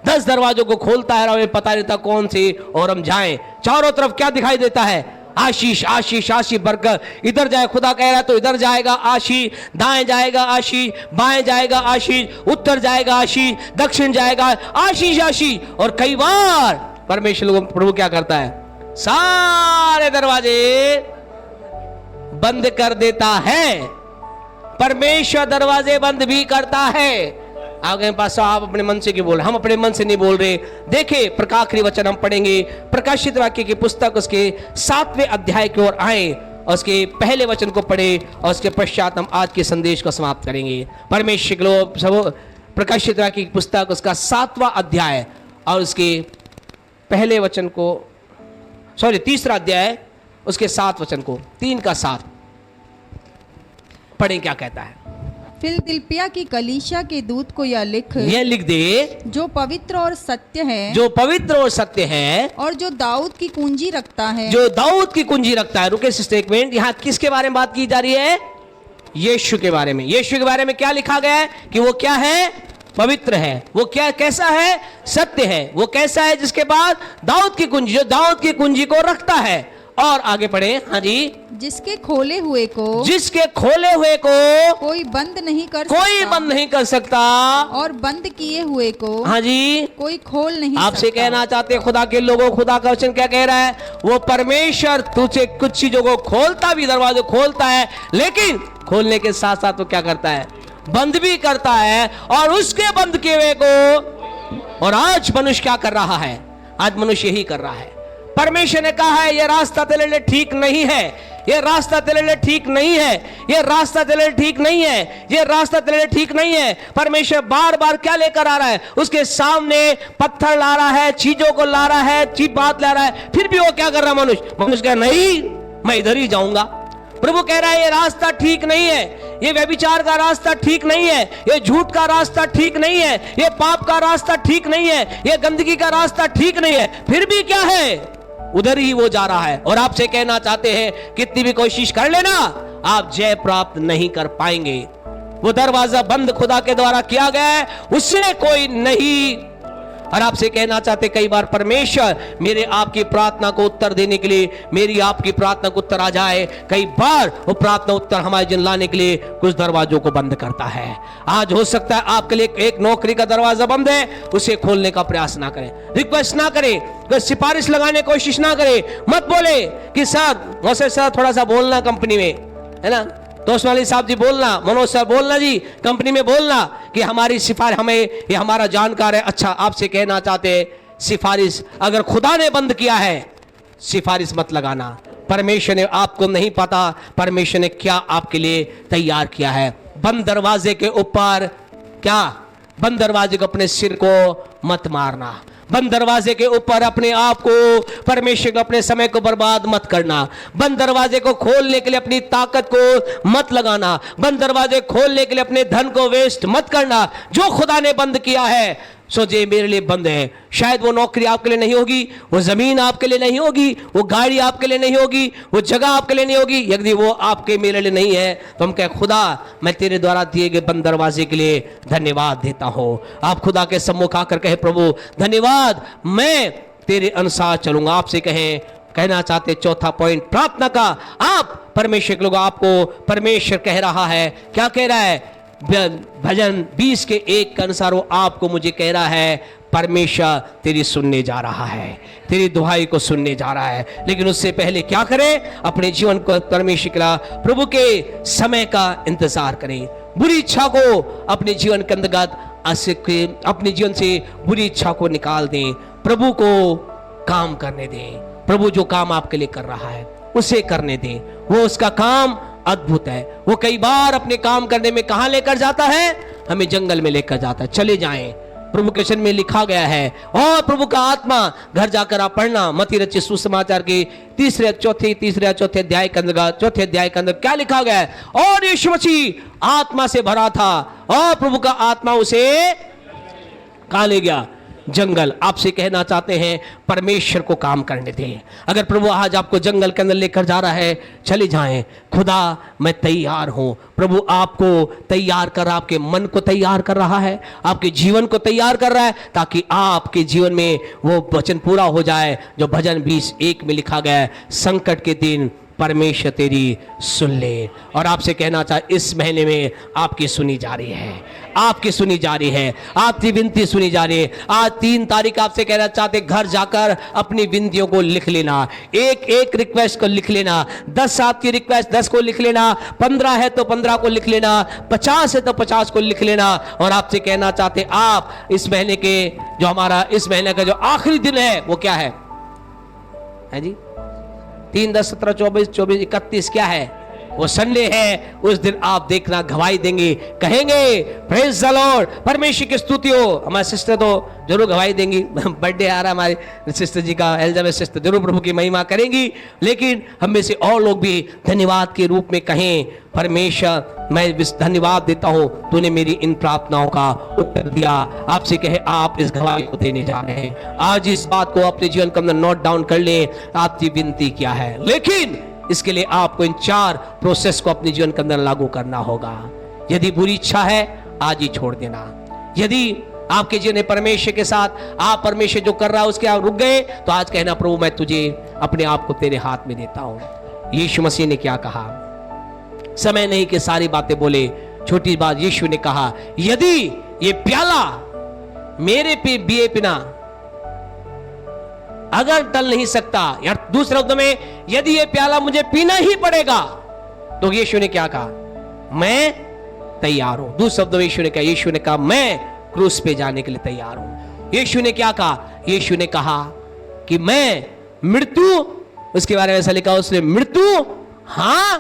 10 दरवाजों को खोलता है और हमें पता नहीं था कौन सी, और हम जाएं। चारों तरफ क्या दिखाई देता है, आशीष आशीष आशीष, बरकत। इधर जाए खुदा कह रहा है तो इधर जाएगा आशीष, दाएं जाएगा आशीष, बाएं जाएगा आशीष, उत्तर जाएगा आशीष, दक्षिण जाएगा आशीष आशीष। और कई बार परमेश्वर लोगों प्रभु क्या करता है, सारे दरवाजे बंद कर देता है। परमेश्वर दरवाजे बंद भी करता है। आगे पास आप अपने मन से क्यों बोल रहे, हम अपने मन से नहीं बोल रहे। देखिए प्रकाशित वचन हम पढ़ेंगे, प्रकाशित वाक्य की पुस्तक उसके 7वें अध्याय की ओर आए और उसके पहले वचन को पढ़े और उसके पश्चात हम आज के संदेश को समाप्त करेंगे। परमेश्वर के लोग सब, प्रकाशित वाक्य की पुस्तक उसका 7वां अध्याय और उसके पहले वचन को, सॉरी 3रा अध्याय उसके 7 वचन को, 3 का 7 पढ़ें क्या कहता है। फिलदिल्फिया की कलीसिया के दूत को यह लिख दे, जो पवित्र और सत्य है, जो पवित्र और सत्य है, और जो दाऊद की कुंजी रखता है, जो दाऊद की कुंजी रखता है। रुके सिस्टर एक मिनट, यहाँ किसके बारे में बात की जा रही है, यीशु के बारे में। यीशु के बारे में क्या लिखा गया है कि वो क्या है, पवित्र है। वो क्या, कैसा है, सत्य है। वो कैसा है, जिसके बाद दाऊद की कुंजी, जो दाऊद की कुंजी को रखता है। और आगे पढ़े, हाँ जी, जिसके खोले हुए को कोई बंद नहीं कर सकता, और बंद किए हुए को, हाँ जी, कोई खोल नहीं। आपसे कहना चाहते खुदा के लोगों, खुदा का वचन क्या कह रहा है, वो परमेश्वर तुझे कुछ चीजों को खोलता भी, दरवाजे खोलता है, लेकिन खोलने के साथ साथ वो क्या करता है, बंद भी करता है। और उसके बंद किए हुए को, और आज मनुष्य क्या कर रहा है, आज मनुष्य यही कर रहा है। परमेश्वर ने कहा है यह रास्ता तेरे लिए ठीक नहीं है, ये रास्ता तेरे लिए ठीक नहीं है, ये रास्ता तेरे लिए ठीक नहीं है, ये रास्ता तेरे लिए ठीक नहीं है। परमेश्वर बार बार क्या लेकर आ रहा है? उसके सामने पत्थर ला रहा है, चीजों को ला रहा है, चीज बात ला रहा है, फिर भी वो क्या कर रहा है? मनुष्य कह नहीं, मैं इधर ही जाऊंगा। प्रभु कह रहा है ये रास्ता ठीक नहीं है, ये व्यभिचार का रास्ता ठीक नहीं है, ये झूठ का रास्ता ठीक नहीं है, ये पाप का रास्ता ठीक नहीं है, ये गंदगी का रास्ता ठीक नहीं है, फिर भी क्या है? उधर ही वो जा रहा है। और आपसे कहना चाहते हैं कितनी भी कोशिश कर लेना, आप जय प्राप्त नहीं कर पाएंगे। वो दरवाजा बंद खुदा के द्वारा किया गया है, उससे कोई नहीं। और आपसे कहना चाहते कई बार परमेश्वर मेरे आपकी प्रार्थना को उत्तर देने के लिए, मेरी आपकी प्रार्थना को उत्तर आ जाए, कई बार वो प्रार्थना उत्तर हमारे जीवन लाने के लिए कुछ दरवाजों को बंद करता है। आज हो सकता है आपके लिए एक नौकरी का दरवाजा बंद है, उसे खोलने का प्रयास ना करें, रिक्वेस्ट ना करें, कोई सिफारिश लगाने की कोशिश ना करें। मत बोले कि सर वैसे सर थोड़ा सा बोलना कंपनी में, है ना, दोस्त वाली साहब जी बोलना, मनोज सर बोलना जी, कंपनी में बोलना कि हमारी सिफारिश, हमें ये हमारा जानकार है। अच्छा, आपसे कहना चाहते हैं सिफारिश अगर खुदा ने बंद किया है, सिफारिश मत लगाना। परमेश्वर ने, आपको नहीं पता परमेश्वर ने क्या आपके लिए तैयार किया है। बंद दरवाजे के ऊपर क्या, बंद दरवाजे को अपने सिर को मत मारना, बंद दरवाजे के ऊपर अपने आप को, परमेश्वर को, अपने समय को बर्बाद मत करना। बंद दरवाजे को खोलने के लिए अपनी ताकत को मत लगाना, बंद दरवाजे खोलने के लिए अपने धन को वेस्ट मत करना। जो खुदा ने बंद किया है सोचे मेरे लिए बंद है। शायद वो नौकरी आपके लिए नहीं होगी, वो जमीन आपके लिए नहीं होगी, वो गाड़ी आपके लिए नहीं होगी, वो जगह आपके लिए नहीं होगी। यदि वो आपके मेरे लिए नहीं है तो हम कहें खुदा मैं तेरे द्वारा दिए गए बंद दरवाजे के लिए धन्यवाद देता हूं। आप खुदा के सम्मुख आकर कहे प्रभु धन्यवाद, मैं तेरे अनुसार चलूंगा। आपसे कहें, कहना चाहते चौथा पॉइंट प्रार्थना का, आप परमेश्वर के लोग, आपको परमेश्वर कह रहा है, क्या कह रहा है? भजन 20 के 1 के अनुसार वो आपको मुझे कह रहा है परमेश्वर तेरी सुनने जा रहा है, तेरी दुहाई को सुनने जा रहा है। लेकिन उससे पहले क्या करें? अपने जीवन को परमेश्वर के प्रभु के समय का इंतजार करें। बुरी इच्छा को अपने जीवन के अंतर्गत अपने जीवन से बुरी इच्छा को निकाल दें, प्रभु को काम करने दें। प्रभु जो काम आपके लिए कर रहा है उसे करने दें, वो उसका काम अद्भुत है। वो कई बार अपने काम करने में कहां लेकर जाता है? हमें जंगल में लेकर जाता है। चले जाएं, प्रभु के वचन में लिखा गया है। और प्रभु का आत्मा, घर जाकर आप पढ़ना मत्ती रचित सुसमाचार के तीसरे चौथे अध्याय के अंदर क्या लिखा गया है? और यीशु मसीह आत्मा से भरा था और प्रभु का आत्मा उसे कहां ले गया? जंगल। आपसे कहना चाहते हैं परमेश्वर को काम करने दें। अगर प्रभु आज आपको जंगल के अंदर लेकर जा रहा है, चले जाएं। खुदा मैं तैयार हूं। प्रभु आपको तैयार कर, आपके मन को तैयार कर रहा है, आपके जीवन को तैयार कर रहा है, ताकि आपके जीवन में वो वचन पूरा हो जाए जो भजन 20:1 में लिखा गया है, संकट के दिन परमेश्वर तेरी सुन ले। और आपसे कहना चाहे इस महीने में आपकी सुनी जा रही है, आपकी सुनी जा रही है, आपकी विनती सुनी जा रही है। आज 3 तारीख आपसे कहना चाहते घर जाकर अपनी विनतियों को लिख लेना, एक रिक्वेस्ट को लिख लेना। 10 आपकी रिक्वेस्ट 10 को लिख लेना, 15 है तो 15 को लिख लेना, 50 है तो 50 को लिख लेना। और आपसे कहना चाहते आप इस महीने के जो हमारा इस महीने का जो आखिरी दिन है वो क्या है जी? 3, 10, 17, 24, 31 क्या है? वो संडे है। उस दिन आप देखना गवाही देंगे, कहेंगे प्रेज द लॉर्ड, परमेश्वर की स्तुति हो। हमारे सिस्टर तो जरूर गवाही देंगी, बर्थडे आ रहा है हमारे सिस्टर जी का, एलिजाबेथ सिस्टर जरूर प्रभु की महिमा करेंगी। लेकिन हम में से और लोग भी धन्यवाद के रूप में कहें, परमेश्वर मैं धन्यवाद देता हूं, तूने मेरी इन प्रार्थनाओं का उत्तर दिया। आपसे कहे आप इस गवाही को देने जा रहे हैं। आज इस बात को अपने जीवन के अंदर नोट डाउन कर लें, आपकी विनती क्या है। लेकिन इसके लिए आपको इन 4 प्रोसेस को अपने जीवन के अंदर लागू करना होगा। यदि बुरी इच्छा है आज ही छोड़ देना। यदि आपके जीवन में परमेश्वर के साथ आप परमेश्वर जो कर रहा है उसके आप रुक गए, तो आज कहना प्रभु मैं तुझे अपने आप को तेरे हाथ में देता हूं। यीशु मसीह ने क्या कहा? समय नहीं कि सारी बातें बोले, छोटी बात यीशु ने कहा, यदि ये प्याला मेरे पे पिए बिना अगर टल नहीं सकता, या दूसरे शब्दों में यदि ये प्याला मुझे पीना ही पड़ेगा, तो यीशु ने क्या कहा? मैं तैयार हूं। दूसरे शब्दों में यीशु ने कहा मैं क्रूस पे जाने के लिए तैयार हूं। यीशु ने क्या कहा? यीशु ने कहा कि मैं मृत्यु, उसके बारे में ऐसा लिखा उसने, मृत्यु हाँ,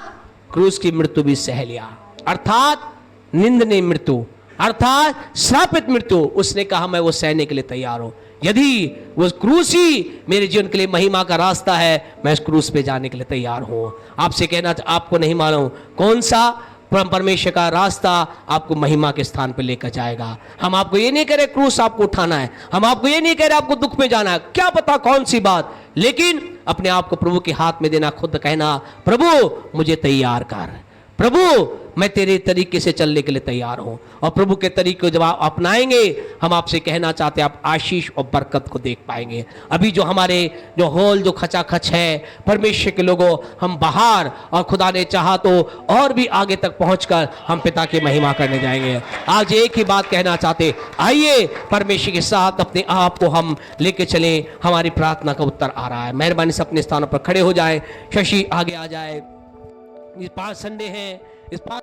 क्रूस की मृत्यु भी सह लिया, अर्थात निंदनीय मृत्यु, अर्थात श्रापित मृत्यु। उसने कहा मैं वो सहने के लिए तैयार हूं। यदि वो क्रूस ही मेरे जीवन के लिए महिमा का रास्ता है, मैं इस क्रूस पे जाने के लिए तैयार हूं। आपसे कहना, आपको नहीं मालूम कौन सा परमेश्वर का रास्ता आपको महिमा के स्थान पे लेकर जाएगा। हम आपको ये नहीं कह रहे क्रूस आपको उठाना है, हम आपको ये नहीं कह रहे आपको दुख में जाना है, क्या पता कौन सी बात, लेकिन अपने आप को प्रभु के हाथ में देना, खुद कहना प्रभु मुझे तैयार कर, प्रभु मैं तेरे तरीके से चलने के लिए तैयार हूं। और प्रभु के तरीके को जब आप अपनाएंगे, हम आपसे कहना चाहते हैं आप आशीष और बरकत को देख पाएंगे। अभी जो हमारे जो हॉल जो खचाखच है परमेश्वर के लोगों, हम बाहर, और खुदा ने चाहा तो और भी आगे तक पहुंचकर हम पिता की महिमा करने जाएंगे। आज एक ही बात कहना चाहते, आइए परमेश्वर के साथ अपने आप को हम लेके चले, हमारी प्रार्थना का उत्तर आ रहा है। मेहरबानी से अपने स्थानों पर खड़े हो जाए, शशि आगे आ जाए। इस 5 संडे हैं, इस 5